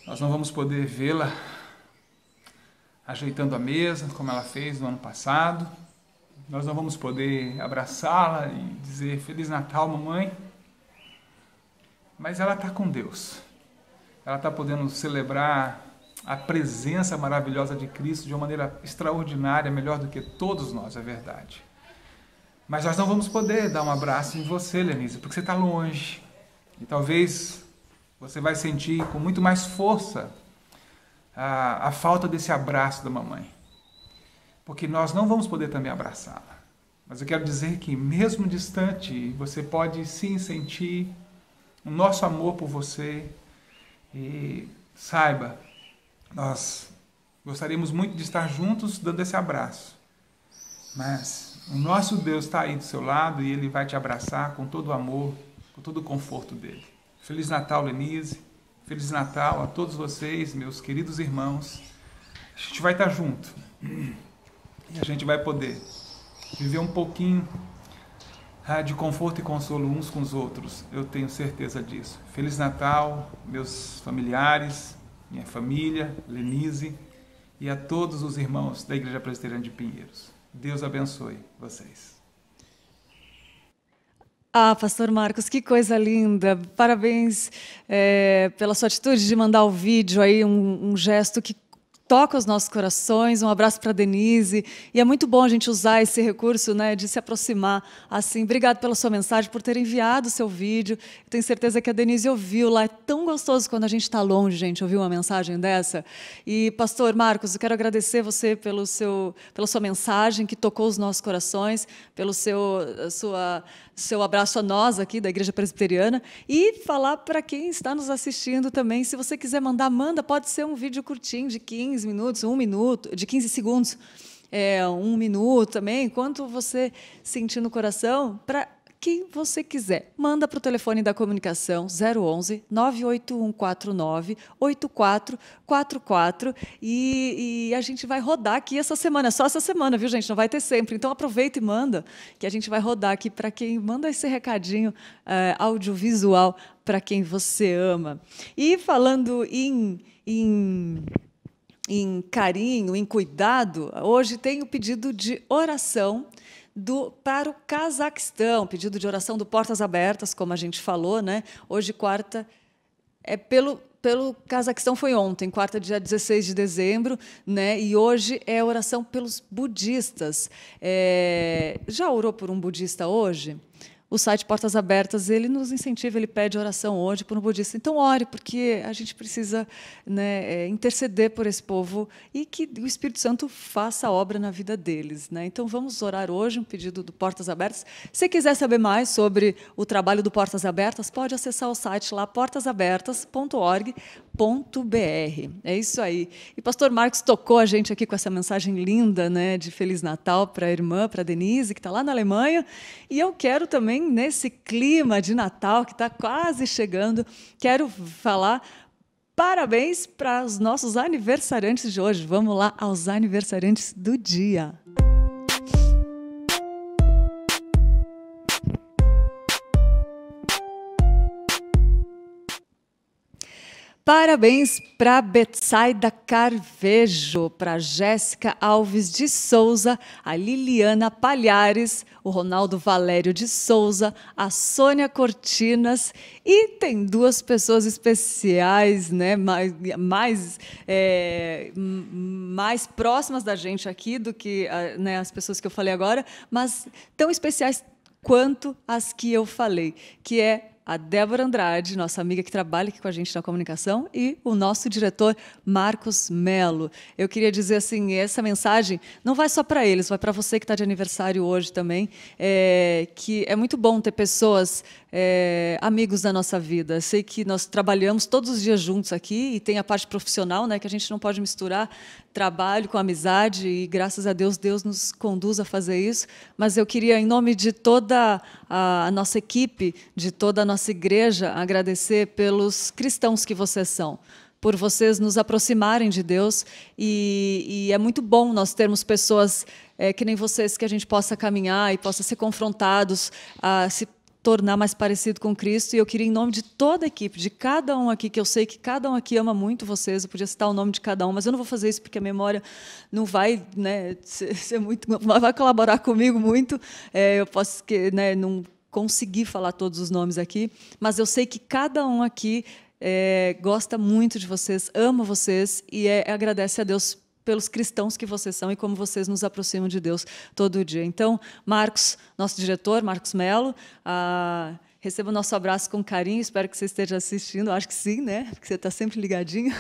Nós não vamos poder vê-la ajeitando a mesa, como ela fez no ano passado. Nós não vamos poder abraçá-la e dizer Feliz Natal, mamãe. Mas ela está com Deus. Ela está podendo celebrar a presença maravilhosa de Cristo de uma maneira extraordinária, melhor do que todos nós, é verdade. Mas nós não vamos poder dar um abraço em você, Lenise, porque você está longe. E talvez você vai sentir com muito mais força a falta desse abraço da mamãe. Porque nós não vamos poder também abraçá-la. Mas eu quero dizer que mesmo distante, você pode sim sentir o nosso amor por você. E saiba, nós gostaríamos muito de estar juntos dando esse abraço. Mas o nosso Deus está aí do seu lado e Ele vai te abraçar com todo o amor, com todo o conforto dEle. Feliz Natal, Lenise. Feliz Natal a todos vocês, meus queridos irmãos. A gente vai estar junto. E a gente vai poder viver um pouquinho de conforto e consolo uns com os outros. Eu tenho certeza disso. Feliz Natal, meus familiares, minha família, Lenise e a todos os irmãos da Igreja Presbiteriana de Pinheiros. Deus abençoe vocês. Pastor Marcos, que coisa linda. Parabéns pela sua atitude de mandar o vídeo aí, um gesto que toca os nossos corações. Um abraço para a Denise. E é muito bom a gente usar esse recurso, né, de se aproximar assim. Obrigado pela sua mensagem, por ter enviado o seu vídeo. Eu tenho certeza que a Denise ouviu lá. É tão gostoso quando a gente está longe, gente, ouvir uma mensagem dessa. E, pastor Marcos, eu quero agradecer você pela sua mensagem que tocou os nossos corações, pelo seu abraço a nós aqui da Igreja Presbiteriana e falar para quem está nos assistindo também, se você quiser mandar, manda, pode ser um vídeo curtinho de 15 minutos, 1 minuto, de 15 segundos, 1 minuto também, enquanto você sentir no coração, para quem você quiser. Manda para o telefone da comunicação 011 98149 8444 e a gente vai rodar aqui essa semana, só essa semana, viu, gente? Não vai ter sempre. Então aproveita e manda, que a gente vai rodar aqui para quem manda esse recadinho audiovisual para quem você ama. E falando em carinho, em cuidado, hoje tem o pedido de oração para o Cazaquistão, pedido de oração do Portas Abertas, como a gente falou, né? Hoje, quarta, pelo Cazaquistão foi ontem, quarta, dia 16 de dezembro, né? E hoje é oração pelos budistas. Já orou por um budista hoje? O site Portas Abertas, ele nos incentiva, ele pede oração hoje por um budista. Então, ore, porque a gente precisa, né, interceder por esse povo e que o Espírito Santo faça a obra na vida deles, né? Então, vamos orar hoje, um pedido do Portas Abertas. Se quiser saber mais sobre o trabalho do Portas Abertas, pode acessar o site lá, portasabertas.org.br. É isso aí. E pastor Marcos tocou a gente aqui com essa mensagem linda, né, de Feliz Natal para a irmã, para a Denise, que está lá na Alemanha. E eu quero também, nesse clima de Natal que está quase chegando, quero falar parabéns para os nossos aniversariantes de hoje. Vamos lá aos aniversariantes do dia. Parabéns para Betsaida Carvejo, para Jéssica Alves de Souza, a Liliana Palhares, o Ronaldo Valério de Souza, a Sônia Cortinas e tem 2 pessoas especiais, né, mais próximas da gente aqui do que, né, as pessoas que eu falei agora, mas tão especiais quanto as que eu falei, que é a Débora Andrade, nossa amiga que trabalha aqui com a gente na comunicação, e o nosso diretor Marcos Melo. Eu queria dizer assim, essa mensagem não vai só para eles, vai para você que está de aniversário hoje também, que é muito bom ter pessoas, amigos da nossa vida. Sei que nós trabalhamos todos os dias juntos aqui e tem a parte profissional, né, que a gente não pode misturar trabalho com amizade e, graças a Deus, Deus nos conduz a fazer isso. Mas eu queria, em nome de toda a nossa equipe, de toda a nossa igreja, agradecer pelos cristãos que vocês são, por vocês nos aproximarem de Deus. E é muito bom nós termos pessoas que nem vocês, que a gente possa caminhar e possa ser confrontados a se tornar mais parecido com Cristo. E eu queria, em nome de toda a equipe, de cada um aqui, que eu sei que cada um aqui ama muito vocês, eu podia citar o nome de cada um, mas eu não vou fazer isso porque a memória não vai, né, ser muito, vai colaborar comigo muito. Eu posso, né, não conseguir falar todos os nomes aqui, mas eu sei que cada um aqui gosta muito de vocês, ama vocês e agradece a Deus pelos cristãos que vocês são e como vocês nos aproximam de Deus todo dia. Então, Marcos, nosso diretor, Marcos Melo, receba o nosso abraço com carinho, espero que você esteja assistindo, acho que sim, né? Porque você está sempre ligadinho.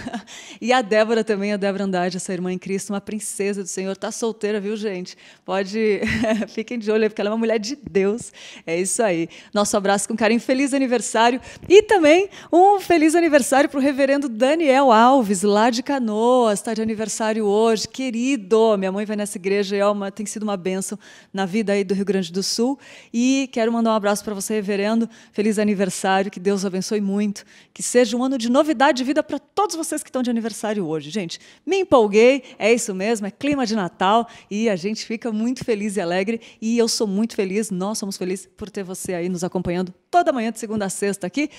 E a Débora também, a Débora Andrade, essa irmã em Cristo, uma princesa do Senhor, está solteira, viu, gente? Pode, fiquem de olho aí, porque ela é uma mulher de Deus. É isso aí. Nosso abraço com carinho, feliz aniversário. E também um feliz aniversário para o reverendo Daniel Alves, lá de Canoas, está de aniversário hoje, querido. Minha mãe vai nessa igreja e tem sido uma bênção na vida aí do Rio Grande do Sul. E quero mandar um abraço para você, reverendo. Feliz aniversário, que Deus abençoe muito, que seja um ano de novidade de vida para todos vocês que estão de aniversário hoje. Gente, me empolguei, é isso mesmo, é clima de Natal e a gente fica muito feliz e alegre e eu sou muito feliz, nós somos felizes por ter você aí nos acompanhando toda manhã de segunda a sexta aqui.